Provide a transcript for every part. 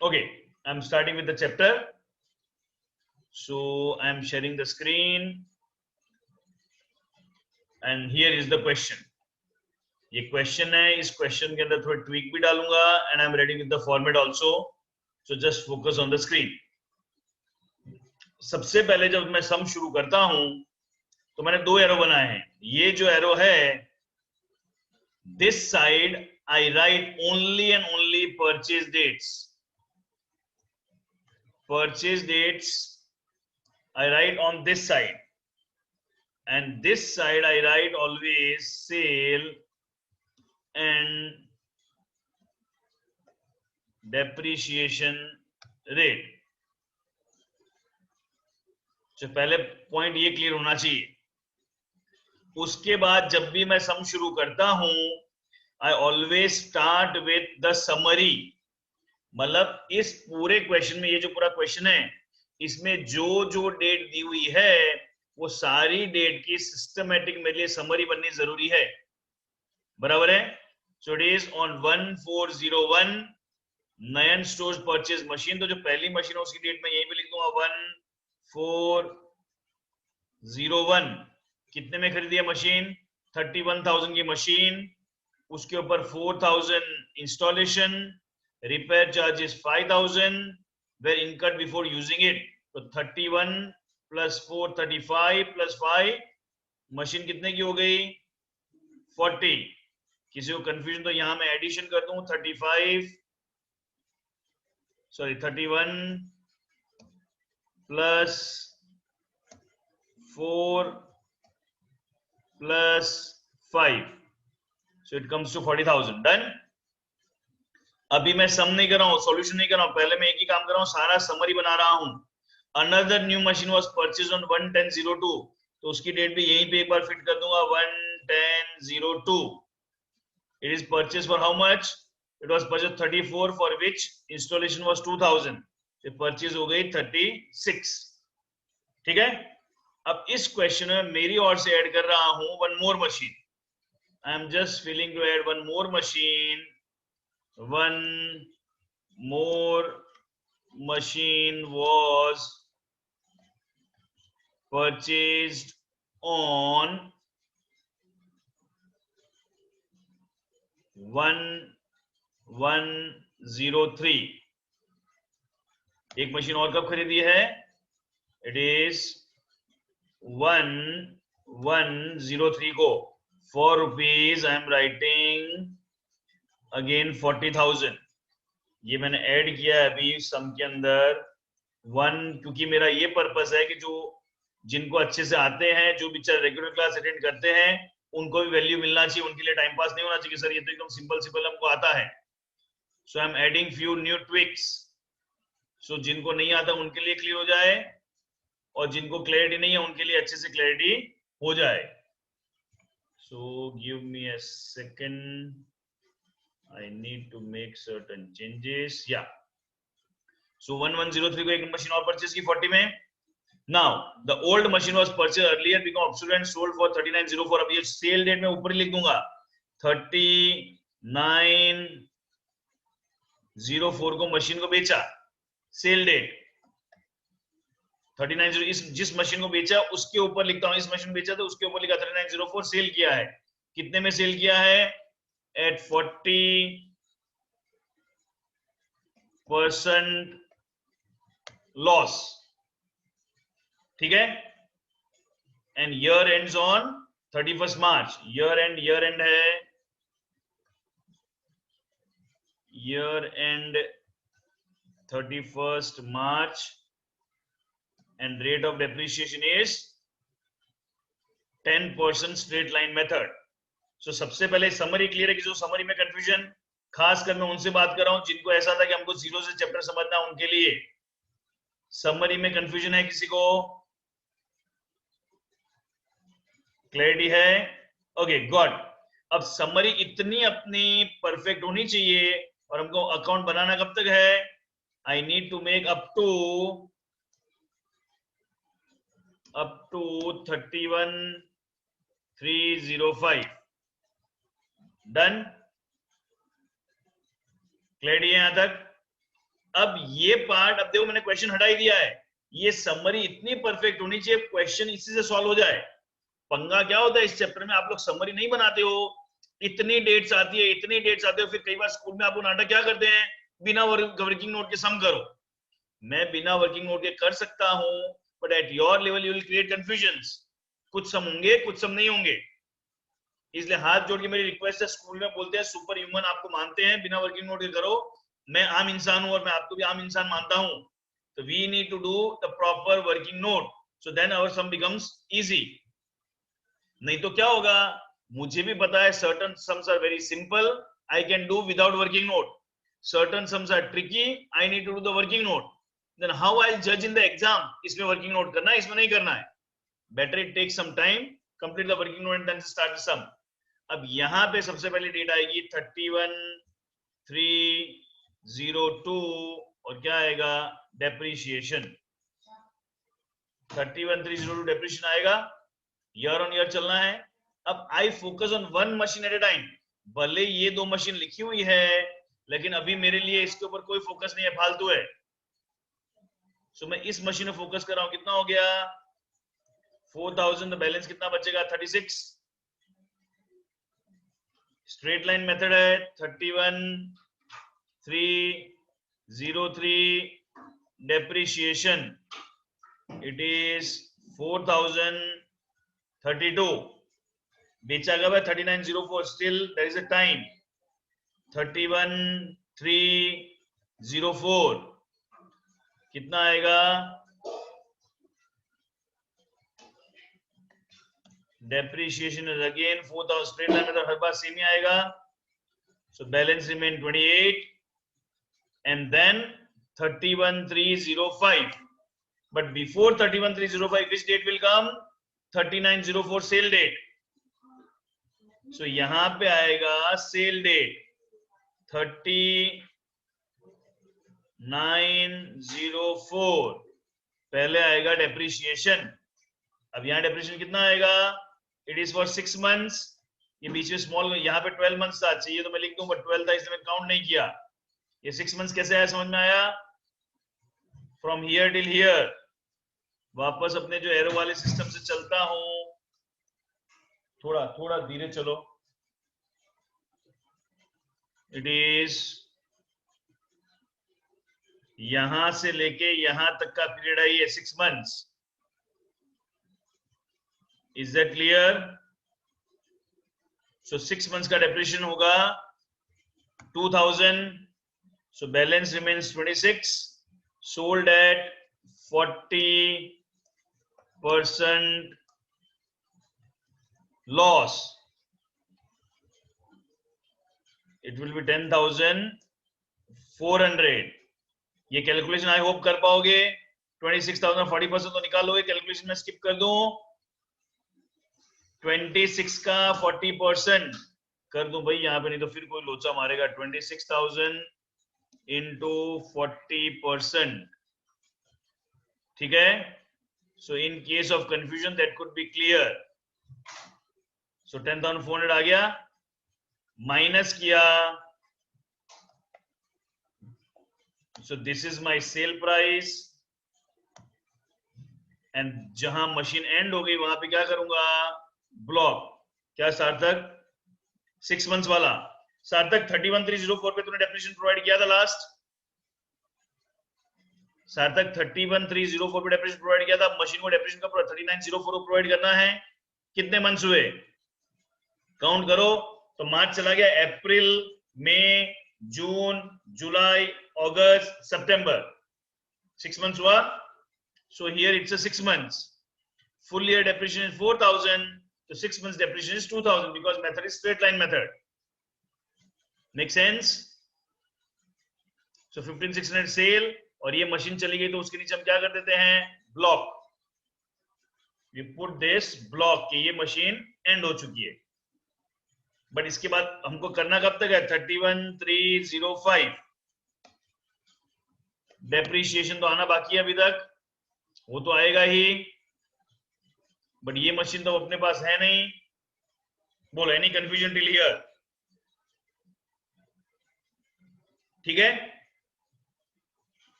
Okay, I'm starting with the chapter. So I'm sharing the screen, and here is the question. ये question है, इस question के अंदर थोड़ा ट्वीक भी डालूंगा, and I am ready with the format also, so just focus on the screen. सबसे पहले जब मैं सम शुरू करता हूं तो मैंने दो एरो बनाए हैं. ये जो एरो है, this side I write only and only purchase dates. Purchase dates I write on this side, and this side I write always sale and depreciation rate. तो पहले पॉइंट ये क्लियर होना चाहिए. उसके बाद जब भी मैं सम शुरू करता हूं, I always start with the summary. मतलब इस पूरे क्वेश्चन में, ये जो पूरा क्वेश्चन है, इसमें जो जो डेट दी हुई है वो सारी डेट की सिस्टमेटिक मेरे लिए समरी बननी जरूरी है. बराबर है. So it is on 1401 Nayan stores purchase machine. तो जो पहली मशीन है उसकी डेट में यहीं पे लिख दूंगा 1401. कितने में खरीदी है मशीन? 31,000 की मशीन. उसके ऊपर 4,000 installation, repair charges 5,000 were incurred before using it. तो 31 plus 4 35 plus 5, मशीन कितने की हो गई? 40. किसी को कंफ्यूजन तो यहां मैं एडिशन कर दूं. 31 plus 4 plus 5, so it comes to 40,000. Done. अभी मैं सम नहीं कर रहा हूं, सॉल्यूशन नहीं कर रहा हूं, पहले मैं एक ही काम कर रहा हूं, सारा समरी बना रहा हूं. Another new machine was purchased on 1/10/02. तो उसकी डेट भी यहीं पे एक बार फिट कर दूंगा. 1/10/02. It is purchase for how much? It was purchase 34, for which installation was 2,000. तो परचेज हो गई 36. ठीक है. अब इस क्वेश्चन में मेरी ओर से ऐड कर रहा हूं one more machine. I am just feeling to add one more machine. One more machine was purchased on 1/1/03. एक मशीन और कब खरीदी है? इट इज 1/1/03 को. ₹4 आई एम राइटिंग अगेन 40,000. ये मैंने ऐड किया है अभी सम के अंदर 1, क्योंकि मेरा ये पर्पस है कि जो जिनको अच्छे से आते हैं, जो बेचारे रेगुलर क्लास अटेंड करते हैं, उनको भी वैल्यू मिलना चाहिए. उनके लिए टाइम पास नहीं होना चाहिए सर ये तो एकदम सिंपल हमको आता है. So I am adding few new tweaks. So जिनको नहीं आता उनके लिए क्लियर हो जाए, और जिनको क्लैरिटी नहीं है उनके लिए अच्छे से क्लैरिटी हो जाए. So give me a second. I need to make certain changes. Yeah. So 1/1/03 को एक मशीन और परचेज की 40 में. Now the old machine was purchased earlier, become obsolete and sold for 3904. अब ये सेल डेट में ऊपर ही लिख दूंगा. 3904 को मशीन को बेचा. Sale date 3904. इस जिस मशीन को बेचा उसके ऊपर लिखता हूं. इस मशीन बेचा तो उसके ऊपर लिखा 3904. सेल किया है. कितने में सेल किया है? At 40% loss. ठीक है. And year ends on 31st March. year end है, year end 31st March, and rate of depreciation is 10% straight line method. So सबसे पहले समरी क्लियर है. कि जो समरी में कंफ्यूजन, खासकर मैं उनसे बात कर रहा हूं जिनको ऐसा था कि हमको जीरो से चैप्टर समझना, उनके लिए समरी में कंफ्यूजन है. किसी को क्लैरिटी है? Okay God. अब समरी इतनी अपनी परफेक्ट होनी चाहिए, और हमको अकाउंट बनाना कब तक है? I need to make up to 31,305. Done. Clarity है यहां तक? अब ये पार्ट, अब देखो मैंने क्वेश्चन हटा ही दिया है, ये समरी इतनी परफेक्ट होनी चाहिए क्वेश्चन इसी से सॉल्व हो जाए। पंगा क्या होता है इस चैप्टर में, आप लोग समरी नहीं बनाते हो, इतनी डेट्स आती है, इतनी डेट्स आती है, फिर कई बार स्कूल में आप नाटक क्या करते हैं, बिना वर्किंग नोट के सम करो। मैं बिना वर्किंग नोट के कर सकता हूं, but at your level you will create confusions. कुछ सम होंगे, कुछ सम नहीं होंगे। इसलिए हाथ जोड़ के मेरी रिक्वेस्ट है, स्कूल में बोलते हैं सुपर ह्यूमन आपको मानते हैं, बिना वर्किंग नोट के करो। मैं आम इंसान हूं और मैं आपको भी आम इंसान मानता हूं, तो we need to do the proper working note, so then our sum becomes easy. नहीं तो क्या होगा, मुझे भी पता है certain sums are very simple, I can do without working note, certain sums are tricky, I need to do the working note, then how I जज in the exam, इसमें वर्किंग नोट करना है, इसमें नहीं करना है। Better it take some time, complete the working note and then start the sum. अब यहां पे सबसे पहले डेट आएगी 31,302 और क्या आएगा, डेप्रीशिएशन। 31,302 डेप्रीशिएशन आएगा, ईयर ऑन ईयर चलना है। अब I focus on one machine eight A time, भले ये दो मशीन लिखी हुई है लेकिन अभी मेरे लिए इसके ऊपर कोई फोकस नहीं है, फालतू है। सो मैं इस मशीन में फोकस कर रहा हूं। कितना हो गया 4,000, बैलेंस कितना बचेगा 36। स्ट्रेट लाइन मेथड है, 31,303 डेप्रीशिएशन, इट इज 4,032, बेचा गया है 3904, still there is a time. 31,304 कितना आएगा, depreciation is again 4,000, straight line में तो हर बार सेम ही आएगा, so balance remain 28 and then 31,305, but before 31,305 which date will come, 3904 sale date. So यहां पे आएगा सेल डेट 3904, पहले आएगा डेप्रीशिएशन। अब यहाँ डेप्रीशिएशन कितना आएगा, इट इज फॉर 6 मंथ्स, ये बीच में स्मॉल, यहाँ पे 12 मंथ्स था, चाहिए तो मैं लिख दूं बट 12 था इसलिए मैं काउंट नहीं किया। ये 6 मंथ्स कैसे आया, समझ में आया, फ्रॉम हियर टिल हियर, वापस अपने जो एरो वाले सिस्टम से चलता हूं, थोड़ा थोड़ा धीरे चलो, इट इज यहां से लेके यहां तक का पीरियड है ये 6 months. Is that clear? So 6 months का डेप्रिसिएशन होगा 2,000, so balance remains 26, sold at 40% loss, it will be 10,400। ये कैलकुलेशन आई होप कर पाओगे। 26,000 40% तो निकालोगे, कैलकुलेशन में स्किप कर दूं, 26 का 40% कर दूं भाई यहाँ पे, नहीं तो फिर कोई लोचा मारेगा। 26,000 इंटू 40%, ठीक है। So in case of confusion that could be clear. So 10,400 आ गया, माइनस किया, so this is my sale price, and जहां मशीन एंड हो गई वहां पे क्या करूंगा, ब्लॉक। क्या सार्थक 6 मंथ्स वाला, सार्थक 31,304 पे तूने डेफिनेशन प्रोवाइड किया था लास्ट, सार्थक 31,304 पे डेफिनेशन प्रोवाइड किया था, मशीन को डेफिनेशन का 3904 प्रोवाइड करना है। कितने मंथ्स हुए, काउंट करो। तो मार्च चला गया, अप्रैल, मई, जून, जुलाई, अगस्त, सितंबर, 6 months हुआ। So here it's a 6 months. Full year depreciation is 4,000. So 6 months depreciation is 2,000 because method is straight line method. Make sense? So 15,600 sale, और ये मशीन चली गई तो उसके नीचे हम क्या कर देते हैं, block. We put this block कि ये मशीन एंड हो चुकी है। बट इसके बाद हमको करना कब तक है, 31,305। डेप्रीशिएशन तो आना बाकी है अभी तक, वो तो आएगा ही, बट ये मशीन तो अपने पास है नहीं। बोलो एनी कंफ्यूजन टिल हियर, ठीक है।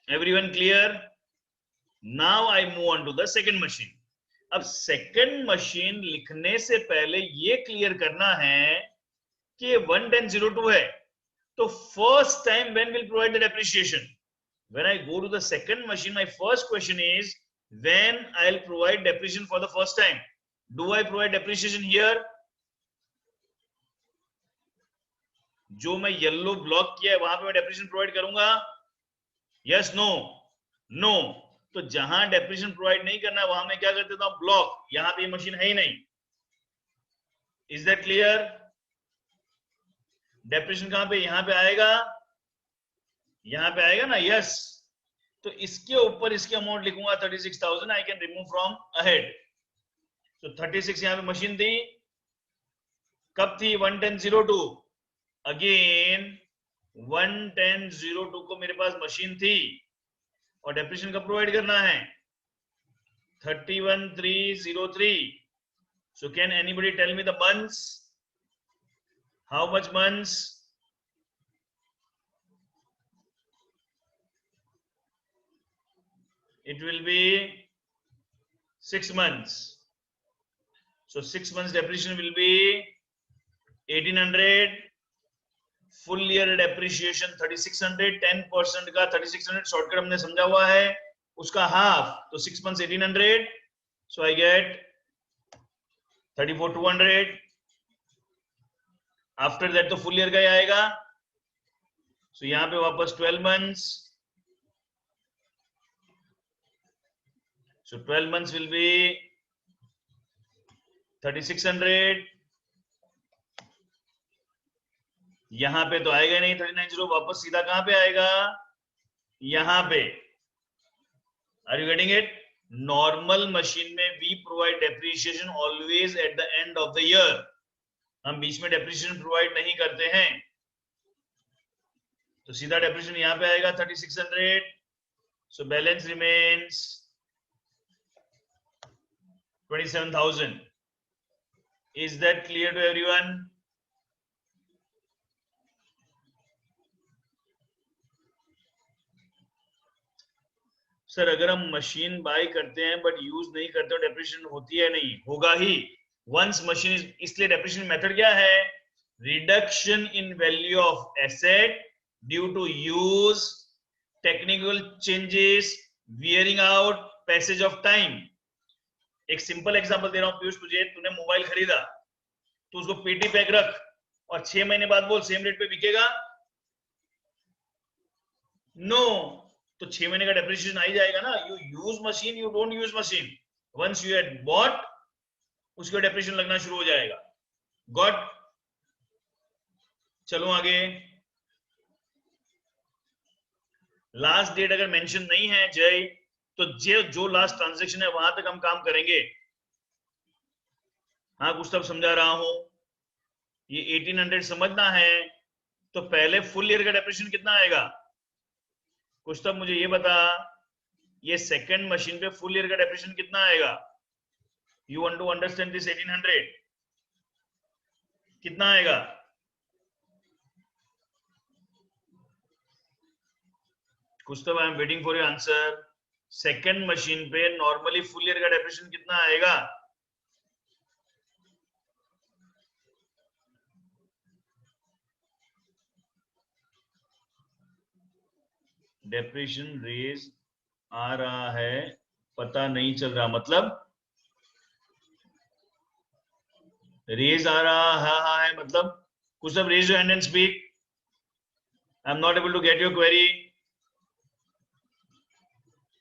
Everyone clear? Now I move on to the second machine. अब सेकंड मशीन लिखने से पहले ये क्लियर करना है कि 11002 है, तो first time when will provide the depreciation? When I go to the second machine, my first question is when I'll provide depreciation for the first time. Do I provide depreciation here? जो मैं yellow block किया है वहां पे मैं depreciation provide करूंगा? Yes no? No. तो जहां डेप्रिसिएशन प्रोवाइड नहीं करना वहां मैं क्या कर देता हूं? ब्लॉक। यहां पे ये मशीन है ही नहीं। Is that clear? डेप्रिसिएशन कहां पे? यहां पे आएगा, यहां पे आएगा ना? यस। तो इसके ऊपर इसकी अमाउंट लिखूंगा 36,000। I can remove from ahead. तो 36 यहां पे मशीन थी, कब थी? 11002। अगेन 11002 को मेरे पास मशीन थी और डेप्रिसिएशन कब प्रोवाइड करना है? 31,303। So can anybody tell me the months? How much months? It will be 6 months. So 6 months depreciation will be 1800. Full year depreciation 3600. 10% का 3600 शॉर्टकट हमने समझा हुआ है, उसका हाफ, तो 6 months 1800. So I get 34,200. After that तो फुल ईयर का ही आएगा। सो यहां पे वापस 12 months. So 12 months will be 3600. यहां पे तो आएगा नहीं 39,000, वापस सीधा कहां पे आएगा? यहां पे। Are you getting it? Normal machine में we provide depreciation always at the end of the year. हम बीच में डेप्रिसिएशन प्रोवाइड नहीं करते हैं। तो सीधा डेप्रिसिएशन यहां पे आएगा 3600. So balance remains 27,000. Is that clear to everyone? Sir अगर हम मशीन बाय करते हैं बट यूज नहीं करते, डेप्रिसिएशन होती है? नहीं, होगा ही वंस मशीन। इसलिए डेप्रिसिएशन मेथड क्या है? Reduction in value of asset due to use, technical changes, wearing out, passage of time. एक सिंपल एग्जांपल दे रहा हूं पीयूष तुझे। तूने मोबाइल खरीदा, तो उसको पेटी पैक रख और 6 महीने बाद बोल सेम रेट पे बिकेगा? नो। तो 6 महीने का डेप्रिसिएशन आ ही जाएगा ना। You use machine, you don't use machine. Once you had bought, उसका डेप्रिसिएशन लगना शुरू हो जाएगा। गॉट? चलो आगे। लास्ट डेट अगर मेंशन नहीं है जय, तो जो लास्ट ट्रांजैक्शन है वहां तक हम काम करेंगे। हाँ कुछ तब समझा रहा हूं। ये 1800 समझना है, तो पहले फुल ईयर का डेप्रिसिएशन कितना आएगा? कुछ तब मुझे ये बता, ये सेकंड मशीन पे फुल ईयर का डेप्रिसिएशन कितना आएगा? You want to understand this 1800 कितना आएगा? कुछ तब I am waiting for your answer. Second machine पे नॉर्मली फुल ईयर का डेप्रिसिएशन कितना आएगा? डेप्रिसिएशन रेज आ रहा है, पता नहीं चल रहा, मतलब रेज आ रहा है मतलब? कुछ अब raise your hand and speak. I am not able to get your query.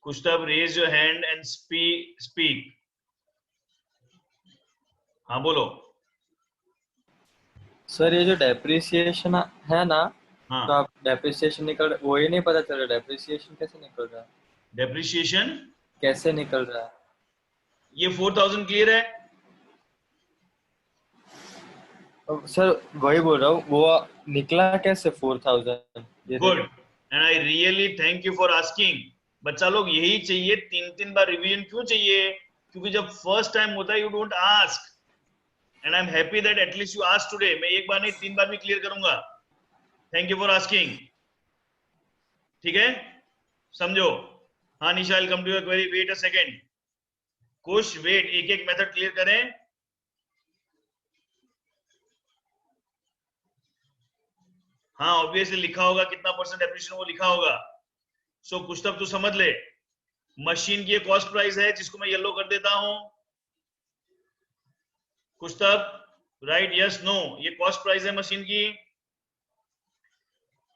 कुछ अब raise your hand and speak. हाँ बोलो। सर ये जो डेप्रिसिएशन है ना, हाँ, तो आप डेप्रिसिएशन निकल, वो ही नहीं पता चल रहा डेप्रिसिएशन कैसे निकल रहा है? डेप्रिसिएशन कैसे निकल रहा है? ये 4,000 क्लियर है? सर वही बोल रहा हूँ, वो निकला कैसे 4,000? Good, and I really thank you for asking. बच्चा लोग यही चाहिए, 3 बार रिवीजन क्यों चाहिए? क्योंकि जब फर्स्ट टाइम होता है you don't ask, and I am happy that at least you ask today. मैं एक बार नहीं 3 बार भी क्लियर करूंगा। Thank you for asking. ठीक है, समझो। हाँ Nisha, I come to your query, wait a second. कुछ वेट, एक एक मेथड क्लियर करें। हाँ ऑब्वियसली लिखा होगा कितना परसेंट डेप्रिसिएशन, वो लिखा होगा। सो कुछ तब तू समझ ले, मशीन की कॉस्ट प्राइस है जिसको मैं येलो कर देता हूं। कुछ तब राइट, यस नो, ये कॉस्ट प्राइस है मशीन की।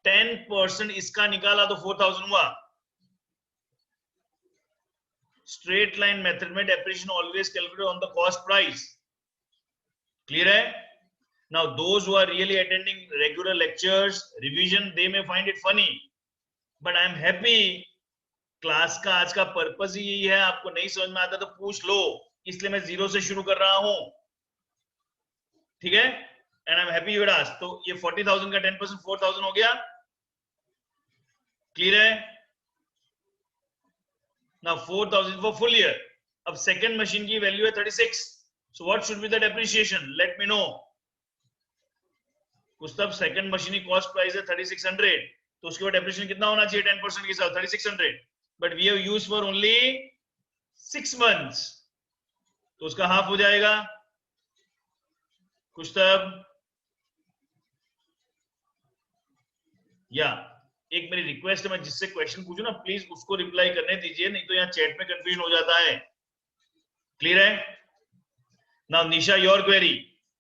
10% इसका निकाला तो 4000 हुआ। स्ट्रेट लाइन मेथड में depreciation always calculate on the cost price. Clear है? Now those who are really attending regular lectures, revision, they may find it funny, but I am happy class का आज का पर्पस ही यही है, आपको नहीं समझ में आता तो पूछ लो, इसलिए मैं 0 से शुरू कर रहा हूं, ठीक है? And I am happy you ask. तो ये 40,000 का 10% 4,000 हो गया। क्लियर है? Now 4,000 for full year. अब सेकंड मशीन की वैल्यू है 36, so what should be the depreciation, let me know. कुछ तब सेकंड मशीन की कॉस्ट प्राइस है 3600, तो उसके बाद डेप्रिसिएशन कितना होना चाहिए 10% के साथ 3600, but we have used for only 6 months, तो उसका हाफ हो जाएगा। कुछ तब या एक मेरी रिक्वेस्ट है, मैं जिससे क्वेश्चन पूछूं ना प्लीज उसको रिप्लाई करने दीजिए, नहीं तो यहाँ चैट में कंफ्यूजन हो जाता है। क्लियर है? Now Nisha your query.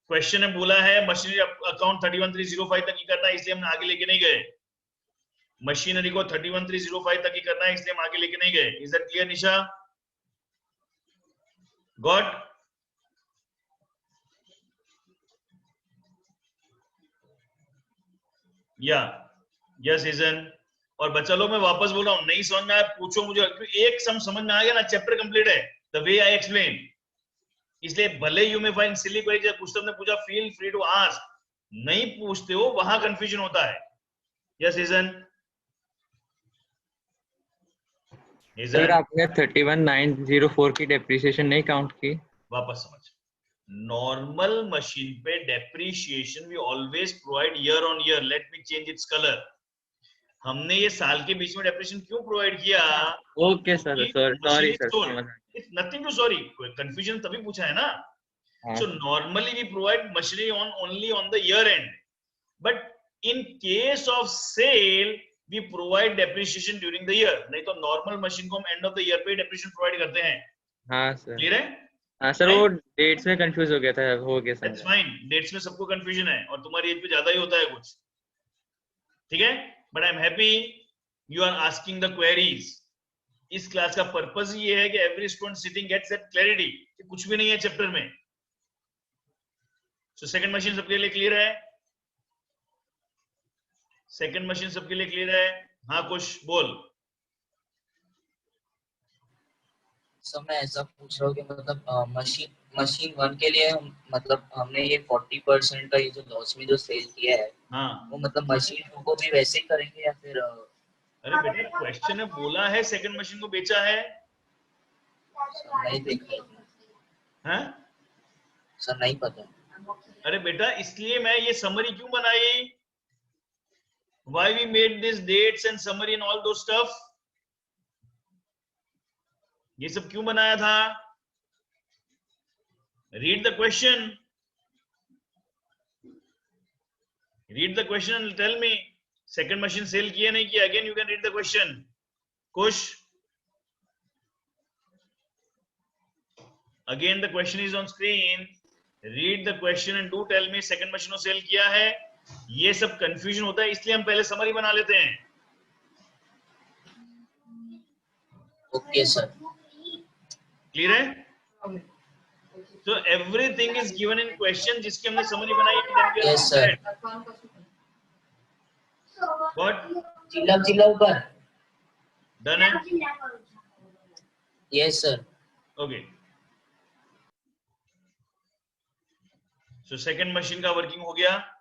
Question ने बोला है मशीनरी अकाउंट 31305 तक ही करना है, इसलिए हम आगे लेके नहीं गए। मशीनरी को 31305 तक ही करना है, इसलिए हम आगे लेके नहीं गए। Is that clear Nisha? Got? या यस इजन। और बच्चा लोग मैं वापस बोल रहा हूं, नहीं समझ में आया पूछो मुझे, एक सम समझ में आ गया ना, चैप्टर कंप्लीट है द वे आई एक्सप्लेन। इसलिए भले यू में फाइंड सिली क्वेरी, जब कुछ ने पूछा फील फ्री टू आस्क, नहीं पूछते हो वहां कंफ्यूजन होता है। यस इजन? सर आपने 31,904 की डेप्रिसिएशन नहीं काउंट की? वापस समझ, नॉर्मल मशीन पे depreciation we always provide year on year. Let me change its colour. हमने ये साल के बीच में डेप्रिसिएशन क्यों प्रोवाइड किया? Okay sir, sorry sir, it's nothing to sorry, confusion तभी पूछा है ना। So normally we provide machinery on only on the year end, but in case of sale we provide depreciation during the year. नहीं तो normal machine को हम end of the year पे depreciation provide करते हैं। हाँ सर। Clear है? हाँ सर, वो डेट्स में कंफ्यूज हो गया था, हो गया सर। That's fine, dates में सबको confusion है और तुम्हारी एज पे ज्यादा ही होता है कुछ, ठीक है? But I'm happy you are asking the queries. इस क्लास का पर्पस ये है कि every student sitting gets that clarity कि कुछ भी नहीं है चैप्टर में। So सेकंड मशीन सबके लिए क्लियर है? सेकंड मशीन सबके लिए क्लियर है? हाँ कुछ बोल। सर मैं ऐसा पूछ रहा हूँ कि मतलब मशीन 1 के लिए मतलब हमने ये 40% का ये जो लॉस में जो सेल किया है, हाँ वो मतलब मशीन 2 को भी वैसे ही करेंगे या फिर? अरे बेटा क्वेश्चन ने बोला है सेकंड मशीन को बेचा है। नहीं देखा हाँ सर, नहीं पता। अरे बेटा इसलिए मैं ये समरी क्यों बनाई, why we made this dates and summary and all those stuff, ये सब क्यों बनाया था? read the question and tell me second machine sale किया नहीं किया, again you can read the question. kush again the question is on screen, read the question and do tell me second machine को cell किया है। ये सब confusion होता है, इसलिए हम पहले समरी बना लेते हैं। ओके सर, क्लियर है? तो everything is given in question जिसकी हमने समरी बनाई है। Yes sir. व्हाट? चिल्ला ऊपर डन है? Yes sir. Okay so second machine का वर्किंग हो गया।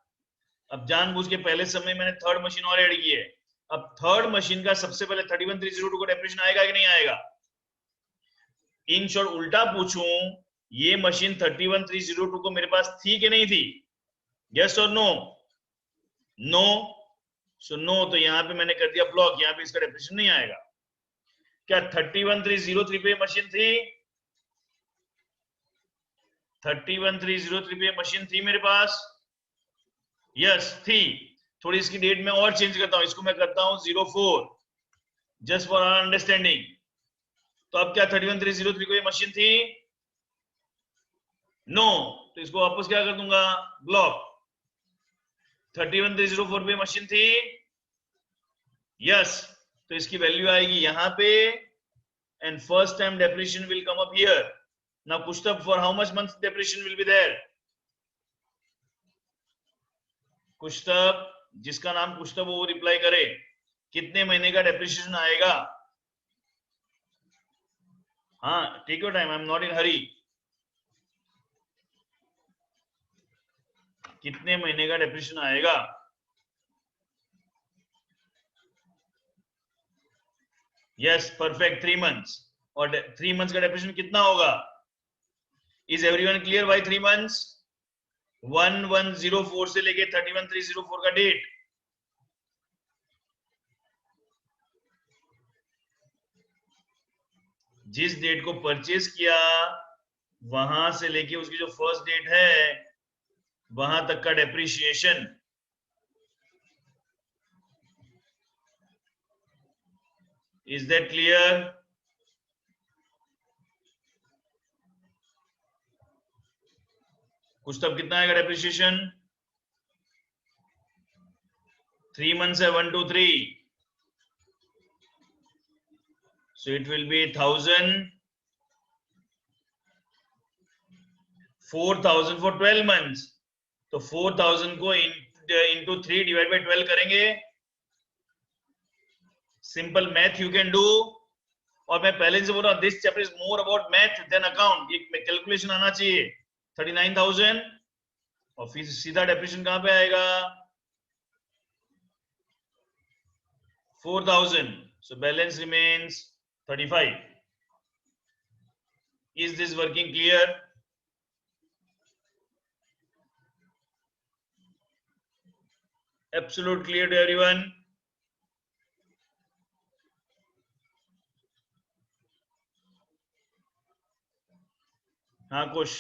अब जानबूझ के पहले समय मैंने थर्ड मशीन और ऐड की है। अब थर्ड मशीन का सबसे पहले 31302 का डेप्रिसिएशन आएगा कि नहीं आएगा? इन शॉर्ट उल्टा पूछूं, ये मशीन 31302 को मेरे पास थी कि नहीं थी? यस और नो? नो, सो नो, तो यहां पे मैंने कर दिया ब्लॉक, यहां पे इसका डेप्रिसिएशन नहीं आएगा। क्या 31303 पे मशीन थी? 31303 पे मशीन थी मेरे पास? यस थी। थोड़ी इसकी डेट में और चेंज करता हूं, इसको मैं करता हूं 04 जस्ट फॉर आवर अंडरस्टैंडिंग। तो अब क्या 31303 को ये मशीन थी? नो। तो इसको वापस क्या कर दूंगा? ब्लॉक। 31304 पे मशीन थी? यस। तो इसकी वैल्यू आएगी यहां पे and first time depreciation will come up here. Now Kaustubh for how much month depreciation will be there? Kaustubh, जिसका नाम कुश्तब वो रिप्लाई करे, कितने महीने का डेप्रिसिएशन आएगा? हाँ take your time, I am not in hurry. कितने महीने का डेप्रिसिएशन आएगा? Yes perfect, 3 months. और 3 मंथ्स का डेप्रिसिएशन कितना होगा? Is everyone clear why 3 months? 1104 से लेके 31304 का डेट। जिस डेट को परचेज किया वहां से लेके उसकी जो फर्स्ट डेट है वहां तक का डेप्रिसिएशन। Is that clear? कुछ तब कितना आएगा डेप्रिसिएशन? 3 मंथ्स है 1 2 3, so it will be 1000, 4000 for 12 months। तो 4000 को into 3 डिवाइड बाय 12 करेंगे। Simple math you can do. और मैं पहले से बोल रहा हूं this chapter is more about math than account. ये कैलकुलेशन आना चाहिए। 39000 और फिर सीधा डेप्रिसिएशन कहां पे आएगा? 4000, so balance remains 35। is this working clear? Absolute clear to everyone? हाँ कुछ?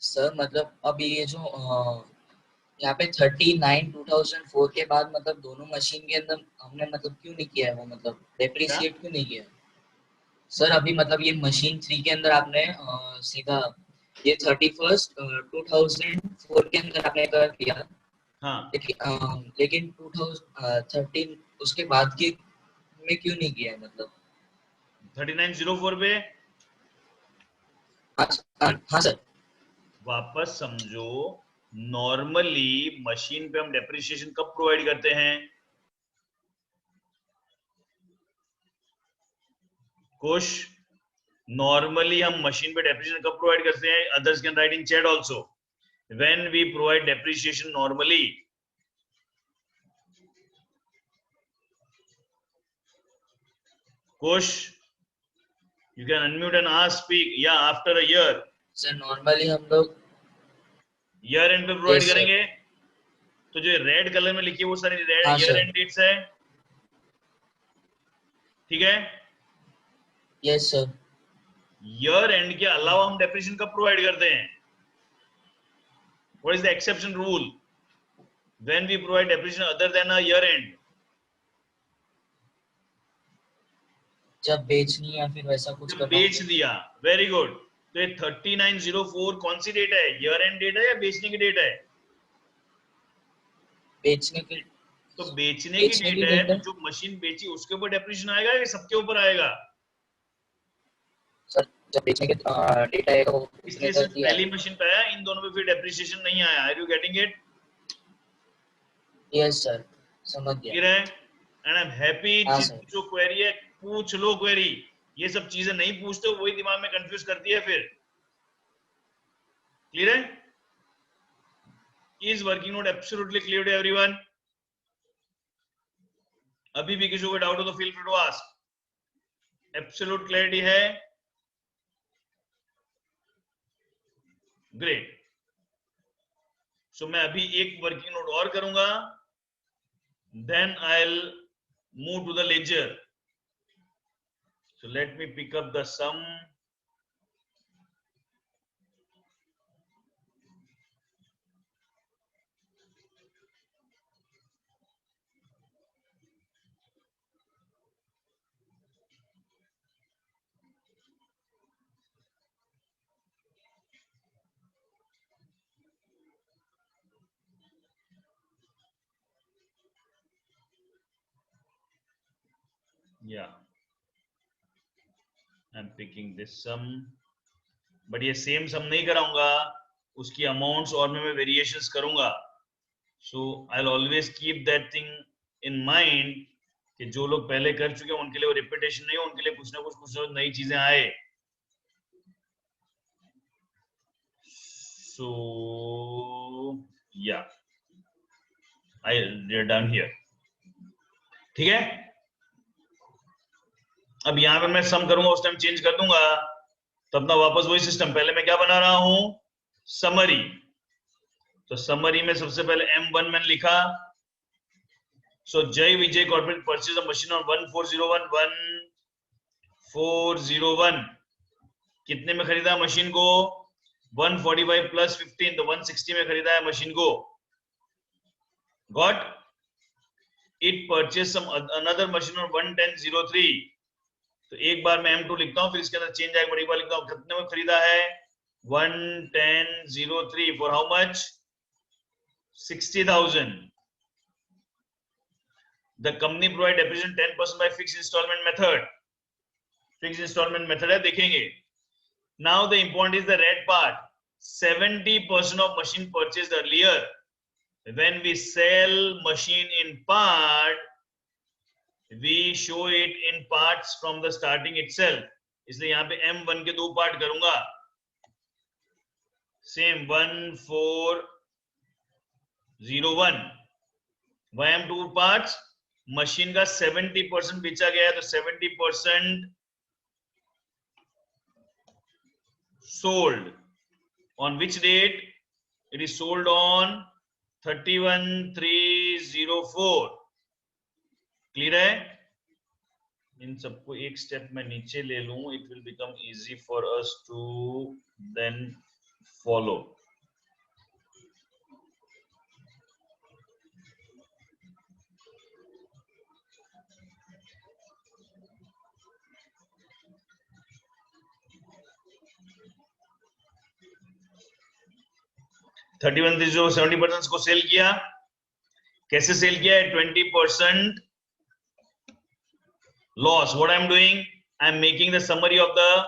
सर मतलब अभी ये जो यहाँ पे 39 2004 के बाद मतलब दोनों मशीन के अंदर हमने मतलब क्यों नहीं किया है वो, मतलब डेप्रिसिएट क्यों नहीं किया? सर अभी मतलब ये मशीन 3 के अंदर आपने सीधा ये 31 2004 के अंदर आपने कर दिया। हाँ लेकिन 2013 उसके बाद की में क्यों नहीं किया है मतलब? 3904 पे हाँ सर। वापस समझो, नॉर्मली मशीन पे हम डेप्रिसिएशन कब प्रोवाइड करते हैं? कुछ नॉर्मली हम मशीन पे डेप्रिसिएशन कब प्रोवाइड करते हैं? Others can write in chat also. When we provide depreciation normally, कुछ you can unmute and ask speak। या after a year. Sir normally हम लोग ईयर एंड पे प्रोवाइड Yes, sir. करेंगे। तो जो रेड कलर में लिखी है वो सारी हाँ, ईयर sir. एंड डेट्स है, ठीक है? Yes sir. ईयर एंड के अलावा हम डेप्रिसिएशन कब प्रोवाइड करते हैं? What is the exception rule when we provide depreciation other than a year end? जब बेचनी या फिर वैसा कुछ जब करना बेच होगा। दिया। Very good. तो ये 3904 कौन सी डेट है? ईयर एंड डेट है या बेचने की डेट है? बेचने के तो बेचने की डेट है तो जो मशीन बेची उसके ऊपर डेप्रिसिएशन आएगा या सबके ऊपर आएगा? सर जब बेचने के डेट आएगा वो इसलिए सिर्फ पहली मशीन पे आया, इन दोनों पे फिर डेप्रिसिएशन नहीं आया। Are you getting it? Yes sir समझ गया। क्लियर है? And I am happy. हाँ, जिसकी जो क्वेरी है पूछ लो क्वेरी। ये सब चीजें नहीं पूछते वही दिमाग में कंफ्यूज करती है फिर। क्लियर है? Is working note absolutely clear to everyone? अभी भी किसी को डाउट हो तो feel free to ask. Absolute clarity है? ग्रेट। सो मैं अभी एक वर्किंग नोट और करूंगा, then I will move to the ledger. So let me pick up the sum. Yeah, I'm picking this sum, but ये same सम नहीं कराऊंगा, उसकी अमाउंट्स और मैं वेरिएशंस करूंगा. So I'll always keep that thing in mind कि जो लोग पहले कर चुके हैं उनके लिए वो रिपीटेशन नहीं हो, उनके लिए कुछ ना कुछ नई चीजें आए. So yeah, they're done here. ठीक है. अब यहाँ पे मैं सम करूंगा, उस टाइम चेंज कर दूंगा, तो अपना वापस वही सिस्टम. पहले मैं क्या बना रहा हूं, समरी. तो समरी में सबसे पहले M1 मैंने लिखा. So Jay Vijay corporate purchase a machine on 1401 कितने में खरीदा मशीन को, 145 प्लस 15, तो 160 में खरीदा है मशीन को. Got it purchase some another machine on 11003. तो एक बार मैं M2 लिखता हूं, फिर इसके अंदर चेंज आएगा, बड़ी बार लिखता हूं. कितने में खरीदा है, 11003 for how much, 60,000. The company provide depreciation 10% by fixed installment method. Fixed installment method है, देखेंगे. Now the important is the red part. 70% of machine purchased earlier. When we sell machine in part, we show it in parts from the starting itself. इसलिए यहाँ पे M1 के 2 part करूंगा. Same 1401. Why am 2 parts? Machine का 70% बेचा गया है, तो 70% sold. On which date? It is sold on 31/3/04. Clear है. इन सबको एक स्टेप में नीचे ले लूं, it will become easy for us to then follow. जो 70% को सेल किया, कैसे सेल किया है, 20% loss. What I am doing, I am making the summary of the,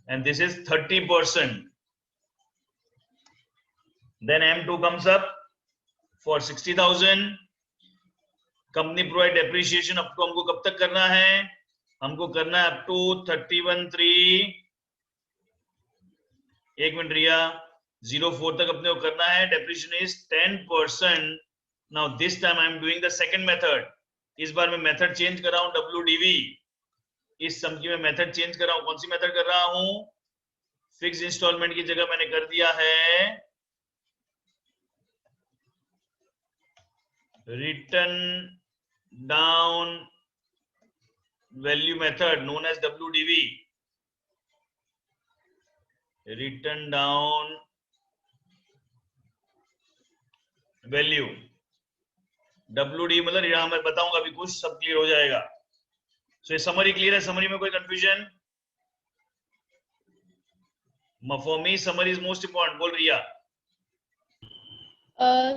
and this is 30%. Then M2 comes up for 60,000. Company provide depreciation up to, हमको कब तक करना है, हमको करना है up to 31/3, 1 मिनट रिया, 04 तक अपने को करना है. Depreciation is 10%. Now this time I am doing the second method. इस बार मैं मेथड चेंज कर रहा हूं, WDV. इस सम की मैं मेथड चेंज कर रहा हूं. कौन सी मेथड कर रहा हूं, फिक्स इंस्टॉलमेंट की जगह मैंने कर दिया है written down value method known as WDV. Written down value, WD मतलब यहाँ मैं बताऊंगा अभी, कुछ सब क्लियर हो जाएगा. सो ये समरी क्लियर है. समरी में कोई confusion? For me summary is most important. बोल रिया.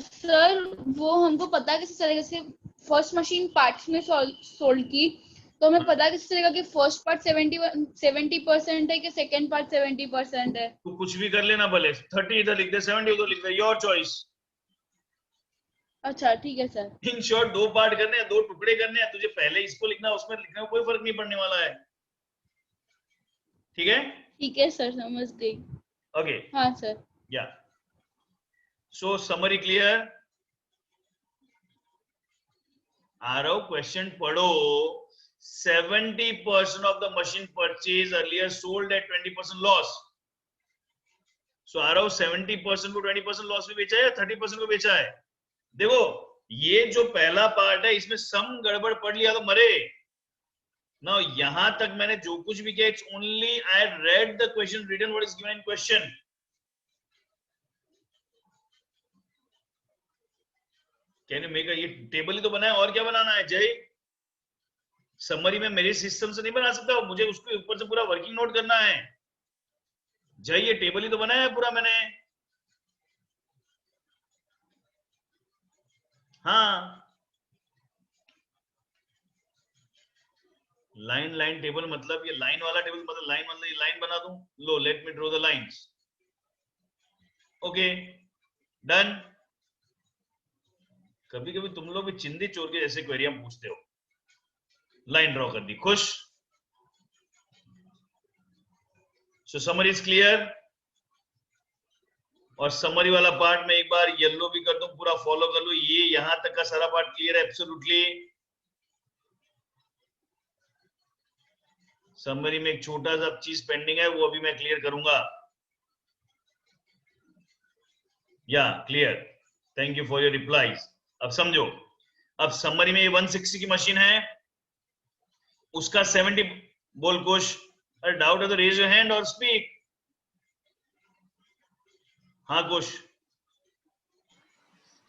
सर वो हमको पता किस तरीके से फर्स्ट मशीन पार्ट्स में सोल्ड की, तो हमें पता किस तरीके कि फर्स्ट पार्ट 70% है कि सेकंड पार्ट 70% है. तू कुछ भी कर लेना, भले 30 इधर लिख दे, 70 उधर लिख दे, योर चॉइस. अच्छा ठीक है सर. इन शॉर्ट 2 पार्ट करने हैं, 2 टुकड़े करने हैं. तुझे पहले इसको लिखना, उसमें लिखने में कोई फर्क नहीं पड़ने वाला है. ठीक है. ठीक है सर, समझ गई. ओके. हाँ सर. या सो समरी क्लियर. आरव क्वेश्चन पढ़ो. 70% of the machine purchase earlier sold at 20% loss. So Aarav 70% को 20% लॉस में बेचा है या 30% को बेचा है? देखो ये जो पहला पार्ट है इसमें सम गड़बड़ पड़ लिया तो मरे. नाउ यहां तक मैंने जो कुछ भी किया, it's only I read the question written what is given in question. Can you make ये टेबल ही तो बनाया, और क्या बनाना है जय? समरी में मेरे सिस्टम से नहीं बना सकता, मुझे उसके ऊपर से पूरा वर्किंग नोट करना है. जय ये टेबल ही तो बनाया है पूरा मैंने. हाँ, लाइन लाइन टेबल मतलब ये लाइन वाला टेबल, मतलब लाइन मतलब ये लाइन बना दूं. लो let me draw the lines. Okay done. कभी कभी तुम लोग भी चिंदी चोर के जैसे क्वेरियां पूछते हो. लाइन ड्रॉ कर दी, खुश. सो समरी इज क्लियर. और समरी वाला पार्ट में एक बार येलो भी कर दूं, पूरा फॉलो कर लो. ये यहां तक का सारा पार्ट क्लियर है एब्सोल्युटली. समरी में एक छोटा सा चीज पेंडिंग है, वो अभी मैं क्लियर करूंगा. या clear, thank you for your replies. अब समझो, अब समरी में ये 160 की मशीन है, उसका 70. बोल कुछ. अरे डाउट है तो रेज योर हैंड और स्पीक. हाँ कुछ.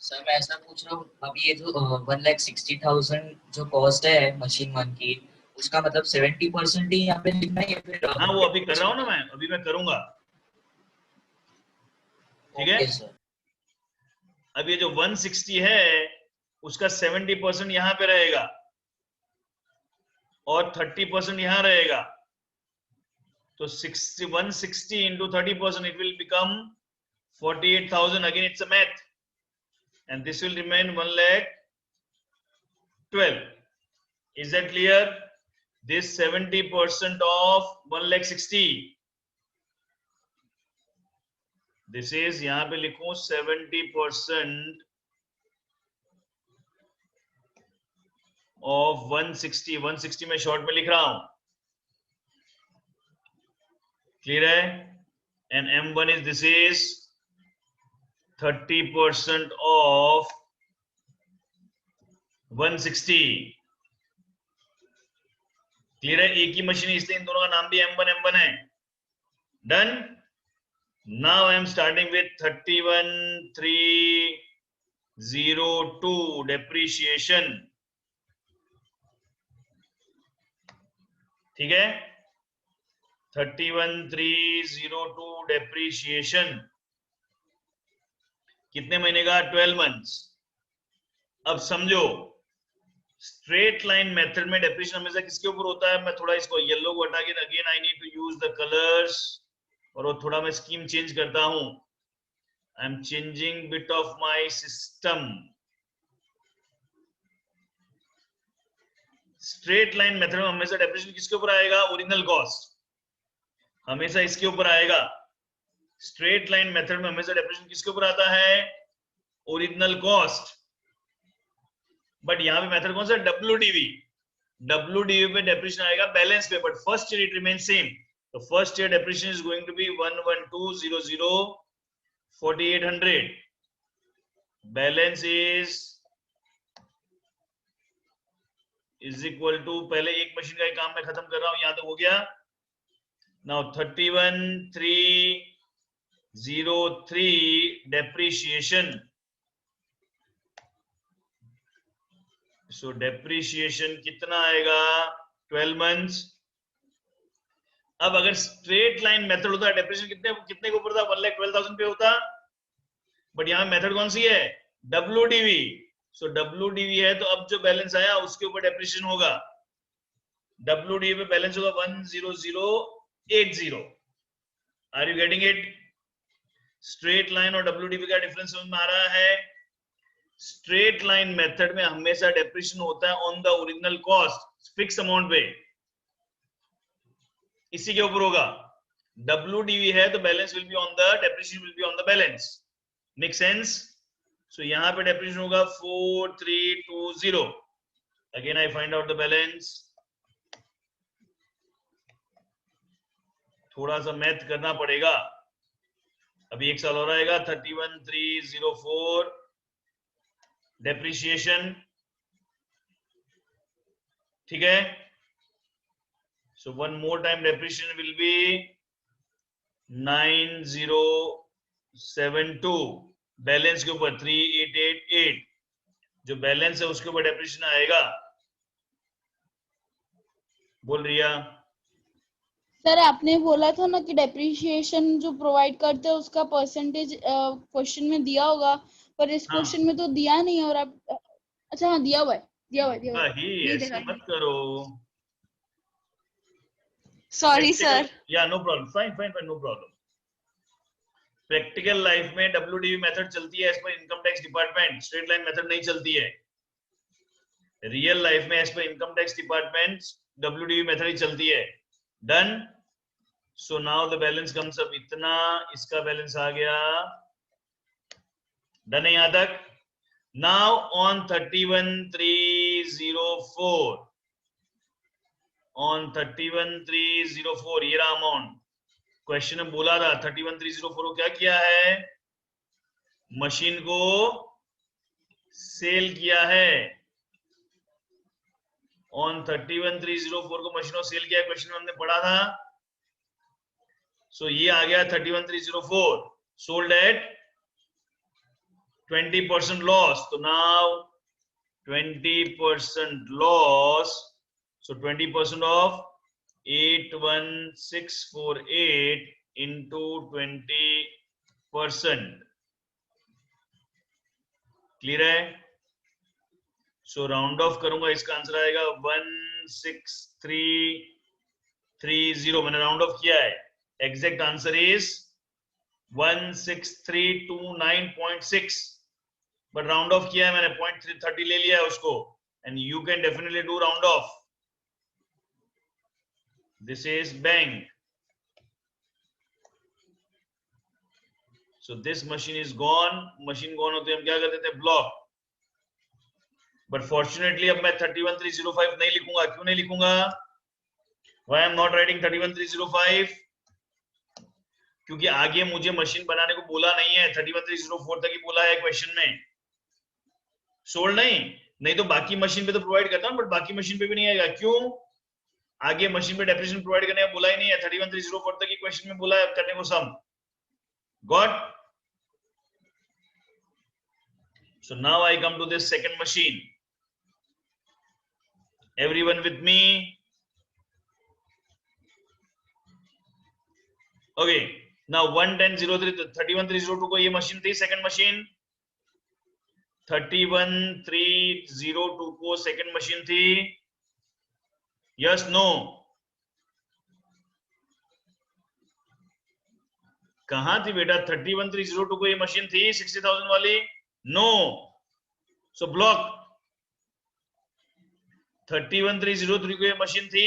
सर मैं ऐसा पूछ रहा हूँ, अभी ये जो 1,60,000 जो कॉस्ट है मशीन 1 की, उसका मतलब 70% ही यहाँ पे लिखना है या फिर? हाँ वो अभी कर रहा हूँ ना मैं, अभी मैं करूंगा. ठीक है. अब ये जो 160 है उसका 70% यहाँ पे रहेगा और 30% यहाँ रहेगा. तो 160 into 30%, it will become 48,000. Again it's a math, and this will remain 1,12,000. Is that clear? This 70% of 1,60,000. This is, यहाँ पे लिखूं 70% of 160. 160 में शॉर्ट में लिख रहा हूं. क्लियर है? And M1 is, this is 30% of 160. Clear है? एक ही मशीन, इसलिए इन दोनों का नाम भी M1 M1 है. Done. Now I am starting with 31,302 depreciation. ठीक है. 31,302 depreciation कितने महीने का? 12 months. अब समझो, स्ट्रेट लाइन मेथड में डेप्रिसिएशन हमेशा किसके ऊपर होता है? मैं थोड़ा इसको येलो को हटा के, again I need to use the colours, और वो थोड़ा मैं स्कीम चेंज करता हूं. I am changing bit of my system. Straight line method में हमेशा डेप्रिसिएशन किसके ऊपर आएगा? Original cost. हमेशा इसके ऊपर आएगा. स्ट्रेट लाइन मेथड में हमेशा डेप्रिसिएशन किसके ऊपर आता है? Original cost. बट यहां पे मेथड कौन सा? WDV. WDV पे डेप्रिसिएशन आएगा बैलेंस पे, but first year it remain same. तो first year depreciation is going to be 112,000 4,800. Balance is equal to, पहले एक मशीन का काम मैं खत्म कर रहा हूं, यहां तक हो गया. Now 31,303 depreciation. सो डेप्रिसिएशन कितना आएगा? 12 months. अब अगर स्ट्रेट लाइन मेथड होता, डेप्रिसिएशन कितने के ऊपर था? 1,12,000 पे होता. बट यहाँ मेथड कौन सी है? WDV. सो WDV है, तो अब जो बैलेंस आया उसके ऊपर डेप्रिसिएशन होगा. WDV पे बैलेंस होगा 10080. Are you getting it? Straight line और WDV का डिफरेंस समझ में आ रहा है? स्ट्रेट लाइन मेथड में हमेशा डेप्रिसिएशन होता है on the original cost, fix amount पे, इसी के ऊपर होगा. WDV है तो balance will be on the, depreciation will be on the balance. Make sense? So यहां पे डेप्रिसिएशन होगा 4,320. Again I find out the balance. थोड़ा सा मैथ करना पड़ेगा. अभी एक साल और आएगा. 31,304 डेप्रिसिएशन. ठीक है. So one more time depreciation will be 9072. Balance के ऊपर 3888, जो बैलेंस है उसके ऊपर डेप्रिसिएशन आएगा। बोल रिया। सर आपने बोला था ना कि डेप्रिसिएशन जो प्रोवाइड करते हैं उसका परसेंटेज क्वेश्चन में दिया होगा, पर इस हाँ। क्वेश्चन में तो दिया नहीं है। और आप अच्छा हाँ दिया हुआ है, दिया हुआ है, दिया हुआ है। ही नहीं ऐसे देखा मत करो। Sorry sir. या no problem, fine fine fine, no problem. Practical life में WDV मेथड चलती है as per income tax department, straight line method नहीं चलती है। रियल लाइफ में as per income tax department WDV method ही चलती है। Done. So now the balance comes up इतना, इसका बैलेंस आ गया। डन है यहां तक? नाउ ऑन 31304, ऑन 31304 ये रहा अमाउंट। क्वेश्चन में बोला था 31304 को क्या किया है, मशीन को सेल किया है। ऑन 31304 को मशीन को सेल किया है, क्वेश्चन में हमने पढ़ा था। सो ये आ गया 31304, सोल्ड एट 20% लॉस। तो now 20% loss, so 20% of 81648 into 20%। Clear है? सो राउंड ऑफ करूंगा, इसका आंसर आएगा 16330। मैंने राउंड ऑफ किया है, exact answer is 16329.6, but round of किया है मैंने, 0.30 ले लिया है उसको। And you can definitely do round of. This is bank. So this machine is gone. Machine gone होते हम क्या करते थे, ब्लॉक। But fortunately अब मैं 31305 नहीं लिखूंगा। क्यों नहीं लिखूंगा? Why I'm not writing 31305? क्योंकि आगे मुझे मशीन बनाने को बोला नहीं है, 31304 तक ही बोला है क्वेश्चन में। सोल्ड नहीं तो बाकी मशीन पे तो प्रोवाइड करता हूं, बट बाकी मशीन पे भी नहीं आएगा। क्यों? आगे मशीन पे डेप्रिसिएशन प्रोवाइड करने का बोला ही नहीं है, 31304 तक की क्वेश्चन में बोला है करने को sum. Got? So now I come to this second machine. Everyone with me? Okay, now 11003 31302 को ये मशीन थी, सेकंड मशीन। 31302 को सेकंड मशीन थी। Yes no? कहां थी बेटा? 31302 को ये मशीन थी 60,000 वाली? नो। So block. 31303 को ये मशीन थी,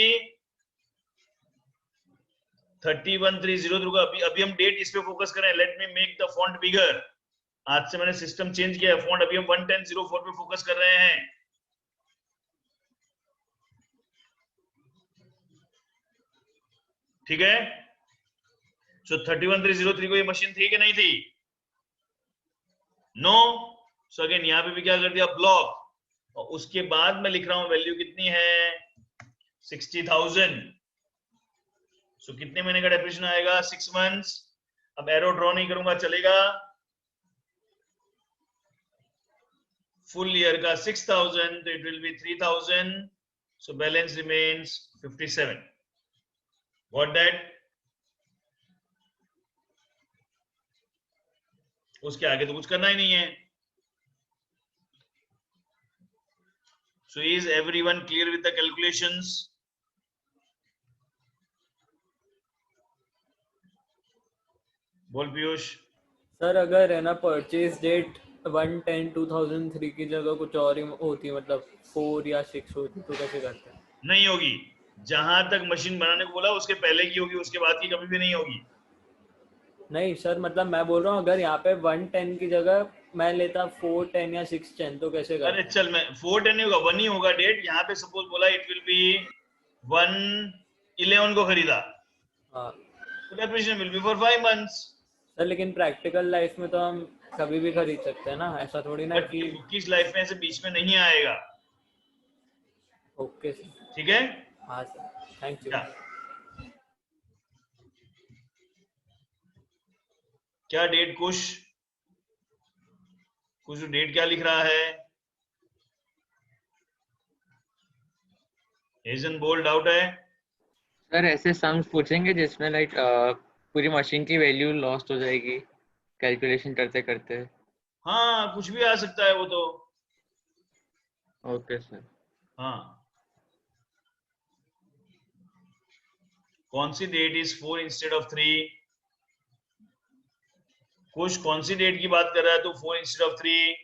31303 को अभी हम डेट इस पे फोकस करें। Let me make the font bigger. आज से मैंने सिस्टम चेंज किया है, फॉन्ट अभी हम 11004 पे फोकस कर रहे हैं। ठीक है? सो 31303 को ये मशीन थी कि नहीं थी? नो। सो अगेन यहां पे भी क्या कर दिया, ब्लॉक। और उसके बाद मैं लिख रहा हूं वैल्यू कितनी है, 60,000। सो कितने महीने का डेप्रिसिएशन आएगा, 6 मंथ्स। अब एरो ड्रॉ नहीं करूंगा, चलेगा। फुल ईयर का 6,000, तो it will B 3,000। So balance remains 57। Got that? उसके आगे तो कुछ करना ही नहीं है। So is everyone clear with the calculations? बोल पीयूष। सर अगर है ना परचेज डेट 1/10/2003 की जगह कुछ और ही होती, मतलब 4 या 6 होती, तो कैसे करते हैं? नहीं होगी, जहां तक मशीन बनाने को बोला उसके पहले की होगी, उसके बाद की कभी भी नहीं होगी। नहीं सर, मतलब मैं बोल रहा हूँ अगर यहाँ पे 110 की जगह मैं लेता 410 या 610 तो कैसे करते? अरे चल, मैं 410 नहीं होगा, 1 ही होगा डेट। यहाँ पे सपोज बोला इट विल बी 1/11 को खरीदा, हाँ तो depreciation will B for 5 months. Sir लेकिन प्रैक्टिकल लाइफ में तो हम कभी भी खरीद सकते हैं ना, ऐसा थोड़ी ना कि किस लाइफ में ऐसे बीच में नहीं आएगा। Okay sir. ठीक है? हाँ सर, थैंक यू। क्या डेट? कुछ डेट क्या लिख रहा है? हेजन बोल्ड आउट है। सर ऐसे सम्स पूछेंगे जिसमें लाइक पूरी मशीन की वैल्यू लॉस्ट हो जाएगी कैलकुलेशन करते करते। हाँ, कुछ भी आ सकता है वो तो। Okay sir. हाँ, कौन सी डेट इज 4 इंस्टेड ऑफ 3? कुछ कौन सी डेट की बात कर रहा है तो 4 instead of 3?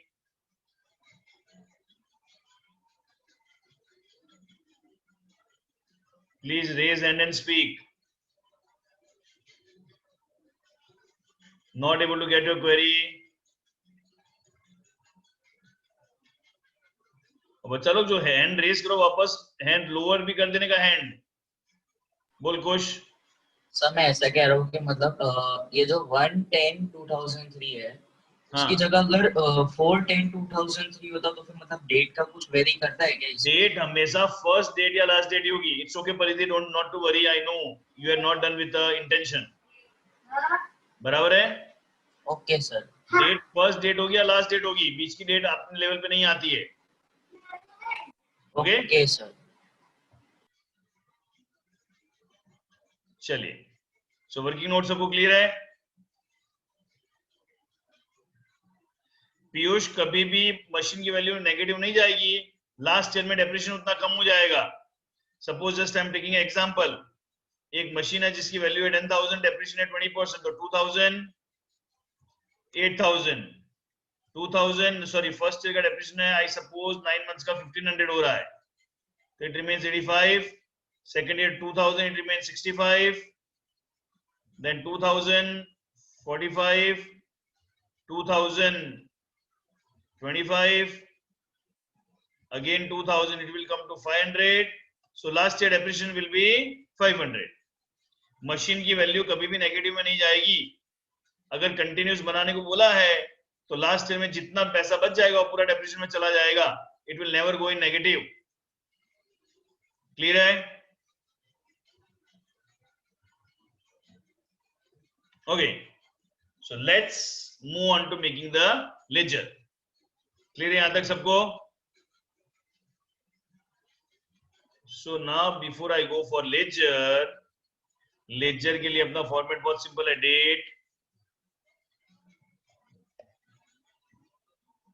Please raise hand and speak. Not able to get your query. बच्चा लोग जो हैंड रेज करो वापस हैंड लोअर भी कर देने का हैंड। बोल कुछ। सर मैं ऐसा कह रहा हूँ कि मतलब ये जो 1/10/2003 है उसकी हाँ, जगह अगर 4/10/2003 होता तो फिर मतलब डेट का कुछ वेरी करता है क्या इसमें? डेट हमेशा फर्स्ट डेट या लास्ट डेट ही होगी। It's okay Paridhi, don't not to worry, I know you are not done with intention. बराबर है। Okay sir. Date first date होगी या लास्ट डेट होगी, बीच की डेट अपने लेवल पे नहीं आती है। Okay okay sir. चलिए, सो वर्किंग नोट सबको क्लियर है? पीयूष, कभी भी मशीन की वैल्यू नेगेटिव नहीं जाएगी, लास्ट ईयर में डेप्रिसिएशन उतना कम हो जाएगा। Suppose just I am taking example, एक मशीन है जिसकी वैल्यू है 10,000, डेप्रिसिएशन है 20%, तो 2,000, 8,000, 2,000 सॉरी फर्स्ट ईयर का डेप्रिसिएशन है आई सपोज 9 मंथ्स का 1,500 हो रहा है, तो it remains 85। Second year 2,000, it remains 65, then 2,045, 2,025, again 2,000, it will come to 500, so last year depreciation will be 500। Machine की वैल्यू कभी भी नेगेटिव में नहीं जाएगी। अगर कंटिन्यूस बनाने को बोला है तो लास्ट ईयर में जितना पैसा बच जाएगा वो पूरा डेप्रिसिएशन में चला जाएगा, it will never go in negative. Clear है? Okay, so let's move on to making the ledger. Clear है यहां तक सबको? So now before I go for ledger के लिए अपना फॉर्मेट बहुत सिंपल है, डेट,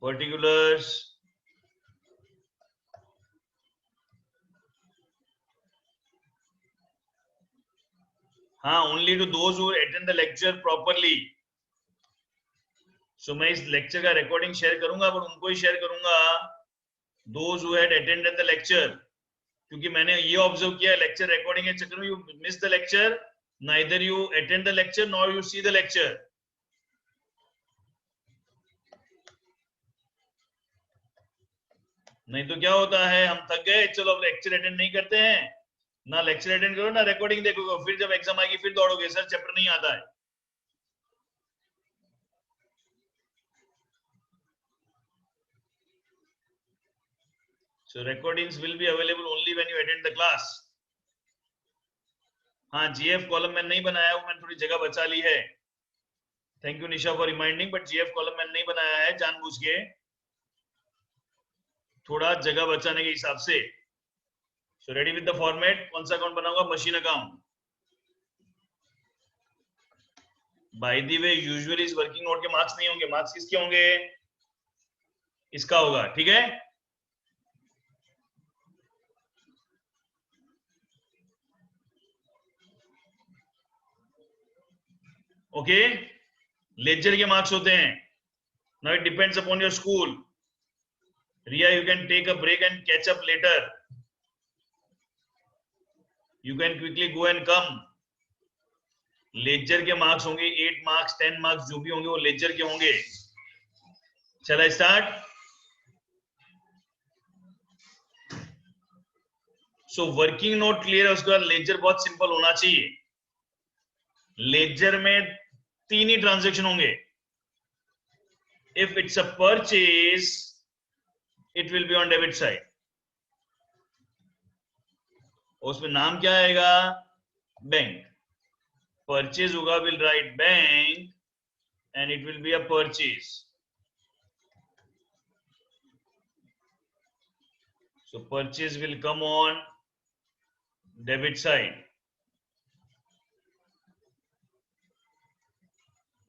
पर्टिकुलर्स, हाँ, only to those who attend the lecture properly. So मैं इस लेक्चर का रिकॉर्डिंग शेयर करूंगा, पर उनको ही शेयर करूंगा those who had attended the lecture, क्योंकि मैंने ये ऑब्जर्व किया लेक्चर रिकॉर्डिंग के चक्कर में you miss the lecture, neither you attend the lecture nor you see the lecture. नहीं तो क्या होता है, हम थक गए, चलो अब लेक्चर अटेंड नहीं करते हैं, ना लेक्चर अटेंड करो ना रिकॉर्डिंग देखोगे, फिर जब एग्जाम आएगी फिर दौड़ोगे, सर चैप्टर नहीं आता है। So recordings will be available only when you attend the class. हाँ, GF कॉलम मैंने नहीं बनाया, वो मैंने थोड़ी जगह बचा ली है। Thank you Nisha for reminding, but GF column मैंने नहीं बनाया है जानबूझ के, थोड़ा जगह बचाने के हिसाब से। So ready with the format? कौन सा अकाउंट बनाऊंगा? Machine account. By the way usually इस वर्किंग नोट के मार्क्स नहीं होंगे, मार्क्स किसके होंगे? इसका होगा, ठीक है? ओके, लेक्चर के मार्क्स होते हैं। Now it depends upon your school. Riya, you can take a break and catch up later, you can quickly go and come. Lecture के मार्क्स होंगे 8 मार्क्स 10 मार्क्स जो भी होंगे वो लेक्चर के होंगे। चला start. So working note clear है, उसके बाद लेक्चर बहुत सिंपल होना चाहिए। लेक्चर में 3 ही ट्रांजैक्शन होंगे। If it's a purchase it will be on debit side, उसमें नाम क्या आएगा? बैंक। परचेज होगा, will write bank, and it will be a purchase. So purchase will come on debit side.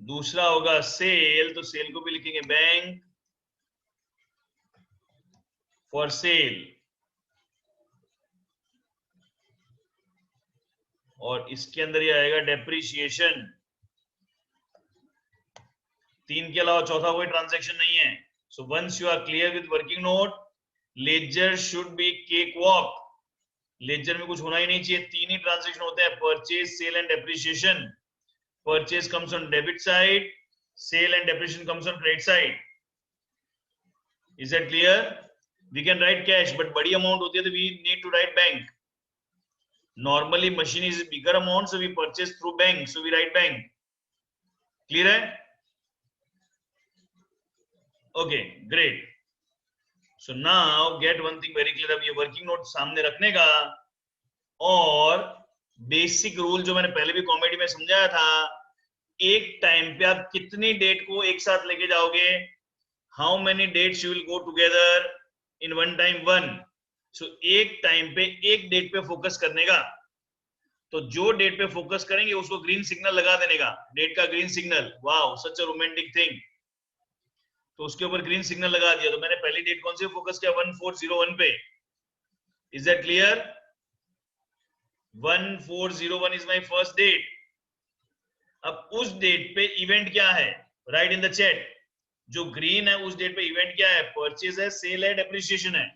दूसरा होगा सेल, तो सेल को भी लिखेंगे बैंक फॉर सेल, और इसके अंदर ये आएगा डेप्रिसिएशन। 3 के अलावा चौथा कोई ट्रांजैक्शन नहीं है। So once you are clear with working note, ledger should be cake walk. Ledger में कुछ होना ही नहीं चाहिए, 3 ही ट्रांजैक्शन होते हैं, purchase, sale and depreciation. Purchase comes on debit side, sale and depreciation comes on credit side. Is that clear? We can write cash, but बड़ी amount होती है तो we need to write bank. Normally machine is bigger amount, so we purchase through bank, so we write bank. Clear है? Okay, great. So now get one thing very clear. अब ये working note सामने रखने का, और basic rule जो मैंने पहले भी कॉमेडी में समझाया था, एक टाइम पे आप कितनी डेट को एक साथ लेके जाओगे, how many dates you will go together in one time, one. So एक टाइम पे एक डेट पे फोकस करने का, तो जो डेट पे फोकस करेंगे उसको ग्रीन सिग्नल लगा देने का, डेट का green signal. Wow, such a romantic thing. तो उसके ऊपर ग्रीन सिग्नल लगा दिया। तो मैंने पहली डेट कौन सी फोकस किया, 1401 पे। Is that clear? 1401 is my first date. अब उस डेट पे इवेंट क्या है, राइट इन द चैट। जो ग्रीन है उस डेट पे इवेंट क्या है, परचेज है, सेल है, डेप्रिसिएशन है।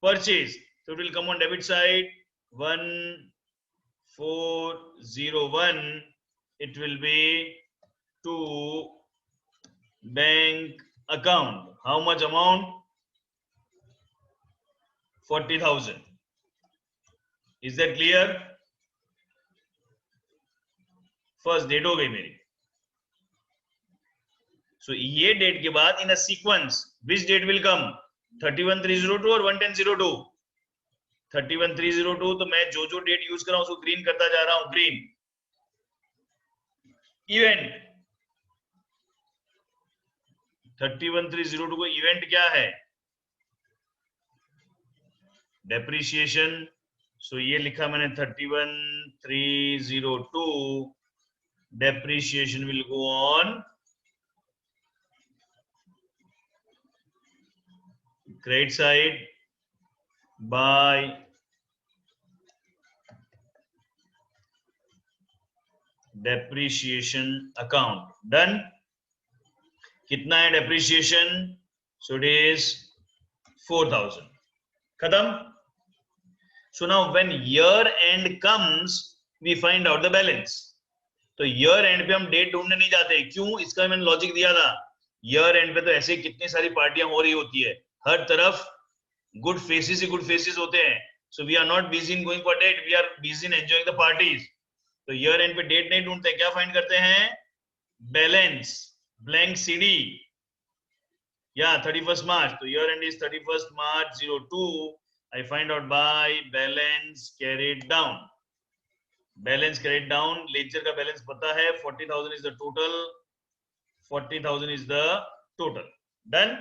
परचेज, तो it will come on debit side 1401, it will be to bank account. How much amount? 40,000. Is that clear? First date हो गई मेरी। सो ये डेट के बाद in a sequence which date will come, 31302 और 11002। 31302, तो मैं जो जो डेट यूज कर रहा हूं उसको ग्रीन करता जा रहा हूं, ग्रीन। इवेंट 31302 को इवेंट क्या है, डेप्रिसिएशन। सो ये लिखा मैंने 31302, depreciation will go on credit side by depreciation account. Done? कितना है depreciation? So it is 4,000. खत्म? So now when year end comes, we find out the balance. तो ईयर एंड पे हम डेट ढूंढने नहीं जाते। क्यों? इसका मैंने लॉजिक दिया था। ईयर एंड पे तो ऐसे कितनी सारी पार्टियां हो रही होती है, हर तरफ गुड फेसेस ही गुड फेसेस होते हैं। So we are not busy in going for date, we are busy in enjoying the parties. तो ईयर एंड पे डेट नहीं ढूंढते, क्या फाइंड करते हैं, बैलेंस, ब्लैंक सीडी या 31st मार्च। तो year end is 31st March 02। I find out by balance carried down. Balance carried down, ledger का बैलेंस पता है, 40,000 is the total, 40,000 is the total. Done?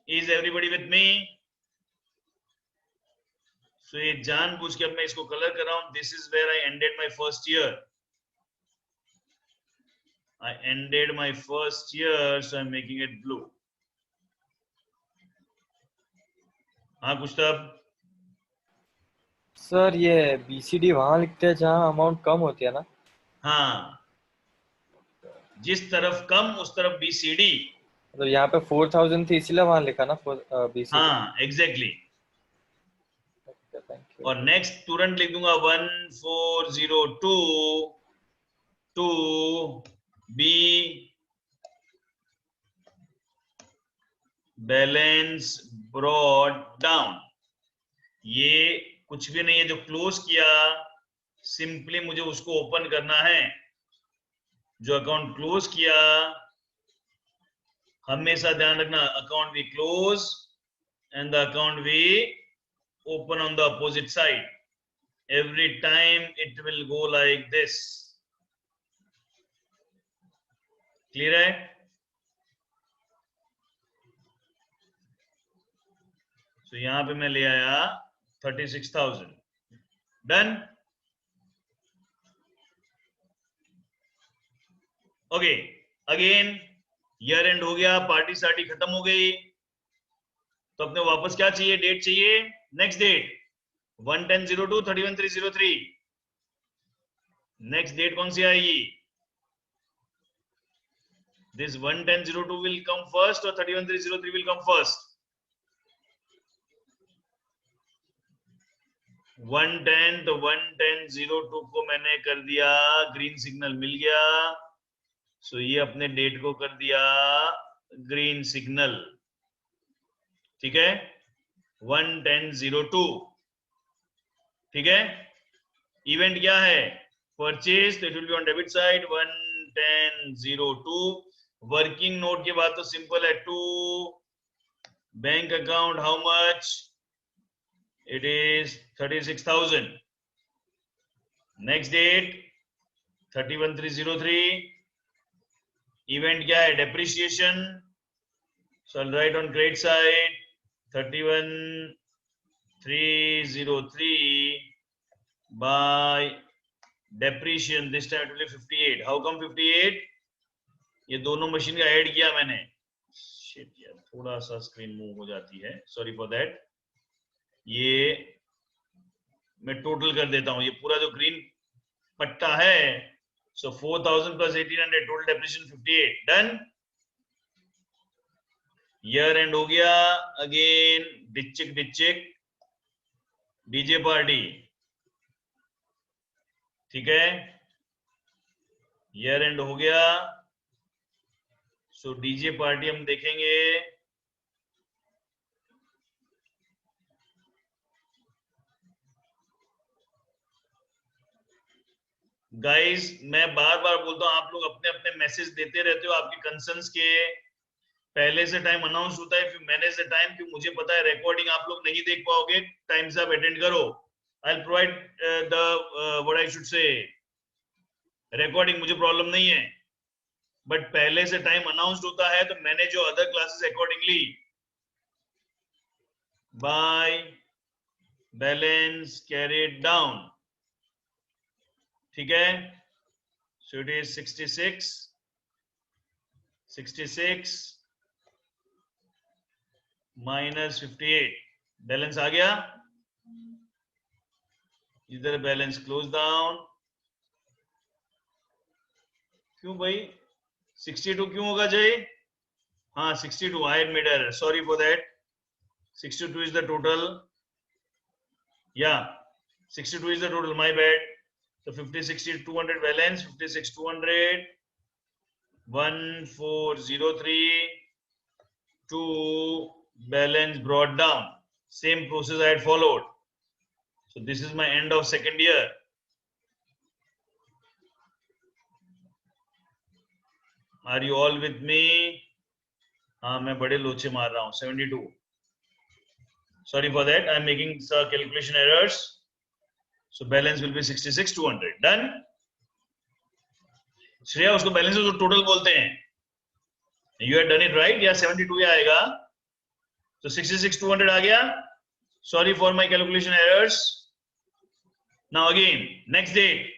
Is everybody with me? So ये जानबूझ के अब मैं इसको कलर कर रहा हूं। This is where I ended my first year, I ended my first year, so I'm making it blue. हाँ कुछ तब सर ये बीसीडी वहां लिखते हैं जहां अमाउंट कम होती है ना? हाँ, जिस तरफ कम उस तरफ बीसीडी। मतलब यहाँ पे 4,000 थी इसलिए वहां लिखा ना बीसीडी। हाँ एग्जैक्टली। और नेक्स्ट तुरंत लिख दूंगा 1402 to be balance brought down. ये कुछ भी नहीं है, जो क्लोज किया सिंपली मुझे उसको ओपन करना है। जो अकाउंट क्लोज किया, हमेशा ध्यान रखना, account we close and the account we open on the opposite side. Every time it will go like this. Clear है? तो यहां पे मैं ले आया 36,000. Done. Okay, again year end हो गया, पार्टी सार्टी खत्म हो गई, तो अपने वापस क्या चाहिए? डेट चाहिए. Next date 1/10/02 31/3/03. नेक्स्ट डेट कौन सी आएगी? This 1/10/02 will come first or 31/3/03 will come first? 1/10, तो 1/10/02 को मैंने कर दिया ग्रीन सिग्नल, मिल गया. सो ये अपने डेट को कर दिया ग्रीन सिग्नल. ठीक है, 1/10/02. ठीक है, इवेंट क्या है? परचेज, तो it will be on debit side 1/10/02. Working note के बाद तो सिंपल है, to bank account how much? It is 36,000. Next date 31/3/03. Event क्या है? Depreciation. So I write on credit side 31/3/03 by depreciation. This time it will be 58. How come 58? ये दोनों machine का add किया मैंने. शिट यार, थोड़ा सा स्क्रीन मूव हो जाती है, सॉरी फॉर दैट. ये मैं टोटल कर देता हूं, ये पूरा जो ग्रीन पट्टा है. So 4,000 plus 1,800 total depreciation 58. Done. Year end हो गया. अगेन डिचिक डीजे पार्टी. ठीक है, ईयर एंड हो गया. सो डीजे पार्टी हम देखेंगे. गाइस मैं बार बार बोलता हूं, आप लोग अपने अपने मैसेज देते रहते हो आपके कंसर्न्स के. पहले से टाइम अनाउंस होता है, फिर मैनेज द टाइम, क्यों मुझे पता है रिकॉर्डिंग आप लोग नहीं देख पाओगे. टाइम से आप अटेंड करो. I will provide the what I should say recording, मुझे प्रॉब्लम नहीं है. बट पहले से टाइम अनाउंस्ड होता है तो manage your other classes accordingly. By balance carried down. ठीक है, so it is 66 minus 58. Balance आ गया. इधर बैलेंस क्लोज डाउन. क्यों भाई 62 क्यों होगा जय? हाँ 62, I had made error, sorry for that. 62 is the total. Yeah, 62 is the total, my bad. So 50, 60, 200 balance, 56, 200, 1403, 2 balance brought down. Same process I had followed. So this is my end of second year. Are you all with me? हाँ मैं बड़े लोचे मार रहा हूँ. 72. Sorry for that. I am making calculation errors. So balance will be 66 200. Done. Shreya उसको balance तो total बोलते हैं. You had done it right. या 72 आएगा. So 66 200 आ गया. Sorry for my calculation errors. Now again, next date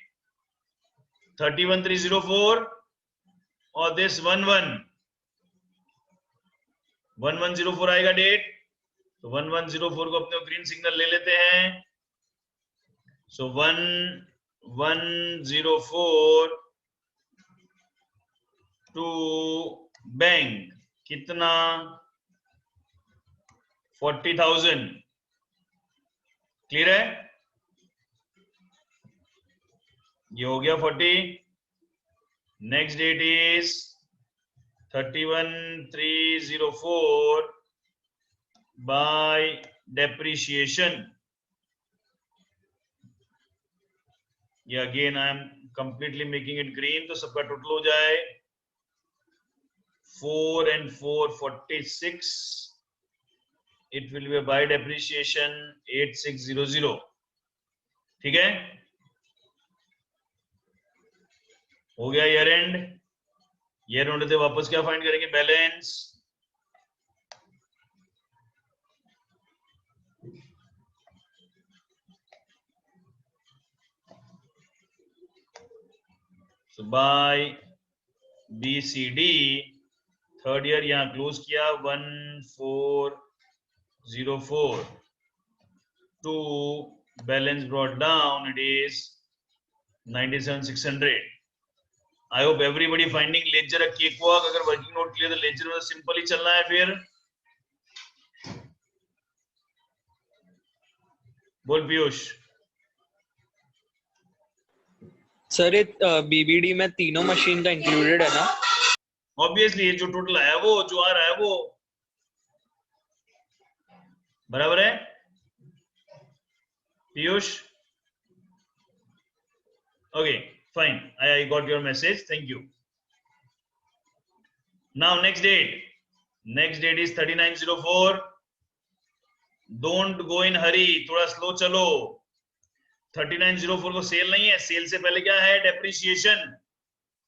31/3/04 or this 11/11/04 आएगा date. तो 11/04 को अपने ग्रीन सिग्नल ले लेते हैं. सो 11/04 टू बैंक कितना? 40,000. क्लियर है? ये हो गया 40. Next date is 31/3/04 by depreciation. Yeah, again I am completely making it green, तो सबका टोटल हो जाए 4 and 4 46. It will be by depreciation 8600. ठीक है, हो गया ईयर एंड. ये ढूंढते थे, वापस क्या फाइंड करेंगे? Balance. So by BCD third year यहाँ क्लोज किया 1404 to balance brought down it is 97,600. I hope everybody finding ledger a cakewalk. अगर वर्किंग नोट क्लियर तो लेजर में सिंपल ही चलना है। फिर बोल पीयूष। सर ये बीबीडी में तीनों मशीन का इंक्लूडेड है ना? ऑब्वियसली ये जो टोटल आया वो जो आ रहा है वो बराबर है Piyush. Okay fine, I got your message, thank you. Now next date is 3904। Don't go in hurry, थोड़ा स्लो चलो। 3904 को सेल नहीं है, सेल से पहले क्या है? डेप्रिसिएशन।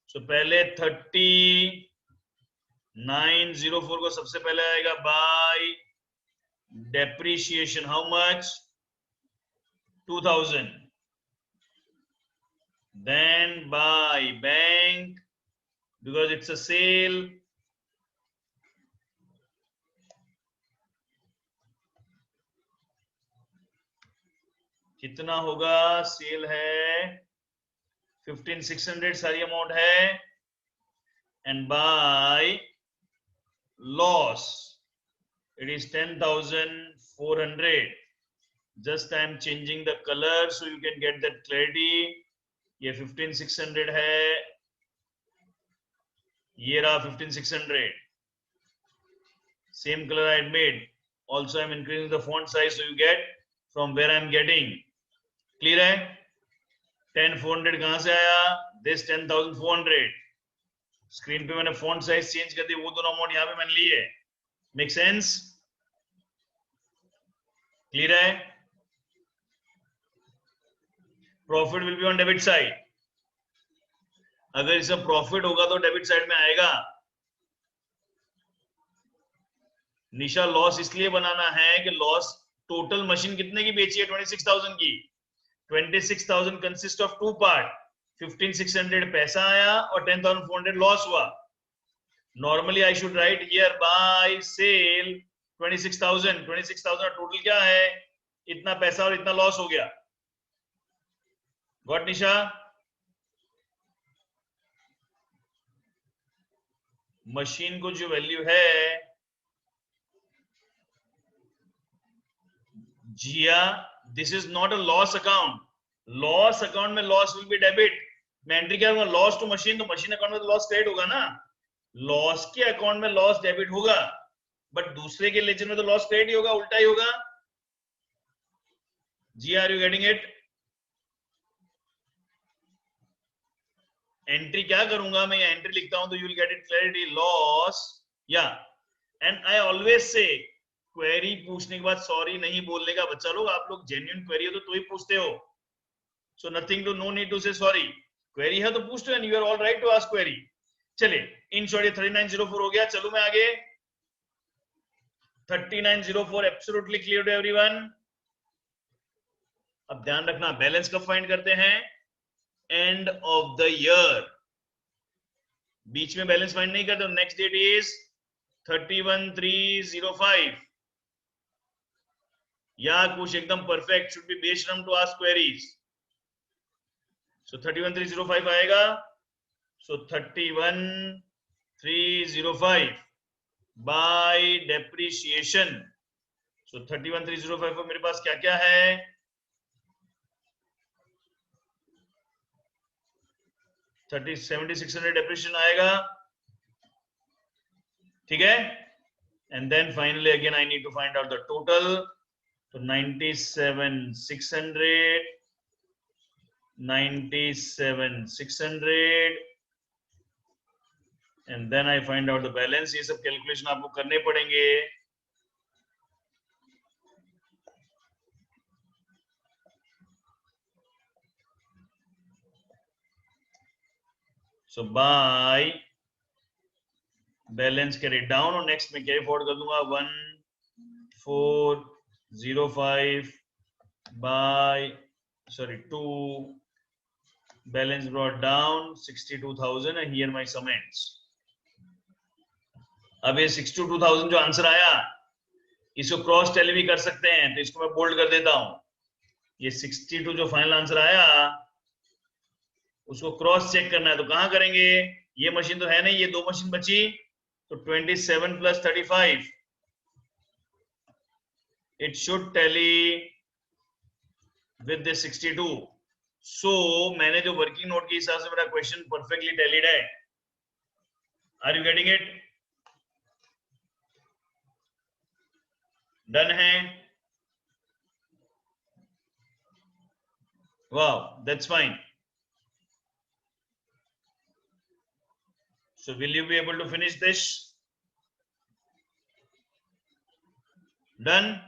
सो पहले 3904 को सबसे पहले आएगा by depreciation. How much? 2000। Then by bank because it's a sale. कितना होगा? सेल है 15,600 सारी अमाउंट है। And by loss it is 10,400. just I am changing the color so you can get that clarity. ये 15,600 है, ये रहा 15,600, same color I had made. Also I am increasing the font size so you get from where I am getting. clear है? 10,400 कहां से आया? this 10,400 screen पे मैंने font size चेंज कर दी, वो दोनों अमाउंट यहाँ पे मैंने लिए। Make sense? क्लियर है? Profit will be on debit side. अगर इसका प्रॉफिट होगा तो डेबिट साइड में आएगा। निशा लॉस इसलिए बनाना है कि लॉस टोटल मशीन कितने की बेची है? 26,000 की। 26,000 कंसिस्ट ऑफ टू पार्ट। 15,600 पैसा आया और 10,400 लॉस हुआ। Normally I should write here by sale 26,000। 26,000 total क्या है? इतना पैसा और इतना लॉस हो गया। गॉट निशा? मशीन को जो वैल्यू है Jiya, this is not a loss account. Loss account में लॉस विल बी डेबिट। मैं एंट्री क्या करूंगा? लॉस टू मशीन, तो मशीन अकाउंट में तो लॉस क्रेडिट होगा ना। लॉस के अकाउंट में लॉस डेबिट होगा, बट दूसरे के लेजर में तो लॉस क्रेडिट ही होगा, उल्टा ही होगा। जी are you getting it? Entry क्या करूंगा मैं? एंट्री लिखता हूं तो you will get it clarity. Loss या एंड आई ऑलवेज से क्वेरी पूछने के बाद सॉरी नहीं बोलने का बच्चा लोग। आप लोग जेन्युइन क्वेरी हो तो ही पूछते हो। So nothing to, no need to say sorry. Query है तो पूछते हो and you are all right to ask query. चलिए इन शॉर्ट 3904 हो गया। चलो मैं आगे 3904 एब्सोल्युटली क्लियर टू एवरीवन। अब ध्यान रखना, बैलेंस कब फाइंड करते हैं? End of the year. बीच में बैलेंस फाइंड नहीं करते। Next date is 31,305। या कुछ एकदम परफेक्ट शुड बी बेशरम टू आस्क क्वेरीज। सो 31,305 आएगा। सो 31,305 बाय डेप्रिसिएशन। सो 31,305 पर मेरे पास क्या क्या है? 7,600 डेप्रिसिएशन आएगा, ठीक है। And then finally again I need to find out the total. तो 97,600 97,600 and then I find out the balance. ये सब कैलकुलेशन आपको करने पड़ेंगे। So by balance carry down और नेक्स्ट में कैरी फॉरवर्ड कर दूंगा 1405 by 2 balance brought down 62,000 and here my summits. अब ये 62,000 जो आंसर आया इसको क्रॉस टैली भी कर सकते हैं, तो इसको मैं बोल्ड कर देता हूं। ये 62 जो फाइनल आंसर आया उसको क्रॉस चेक करना है, तो कहां करेंगे? ये मशीन तो है नहीं, ये 2 मशीन बची, तो 27 plus 35 it should tally with the 62. So मैंने जो वर्किंग नोट के हिसाब से मेरा क्वेश्चन परफेक्टली टैलीड है। Are you getting it? Done है? Wow, that's fine. So will you be able to finish this? Done?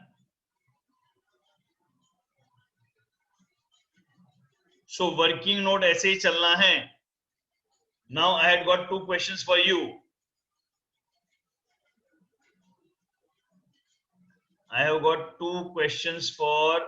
So working note ऐसे ही चलना है। Now I had got 2 questions for you. I have got 2 questions for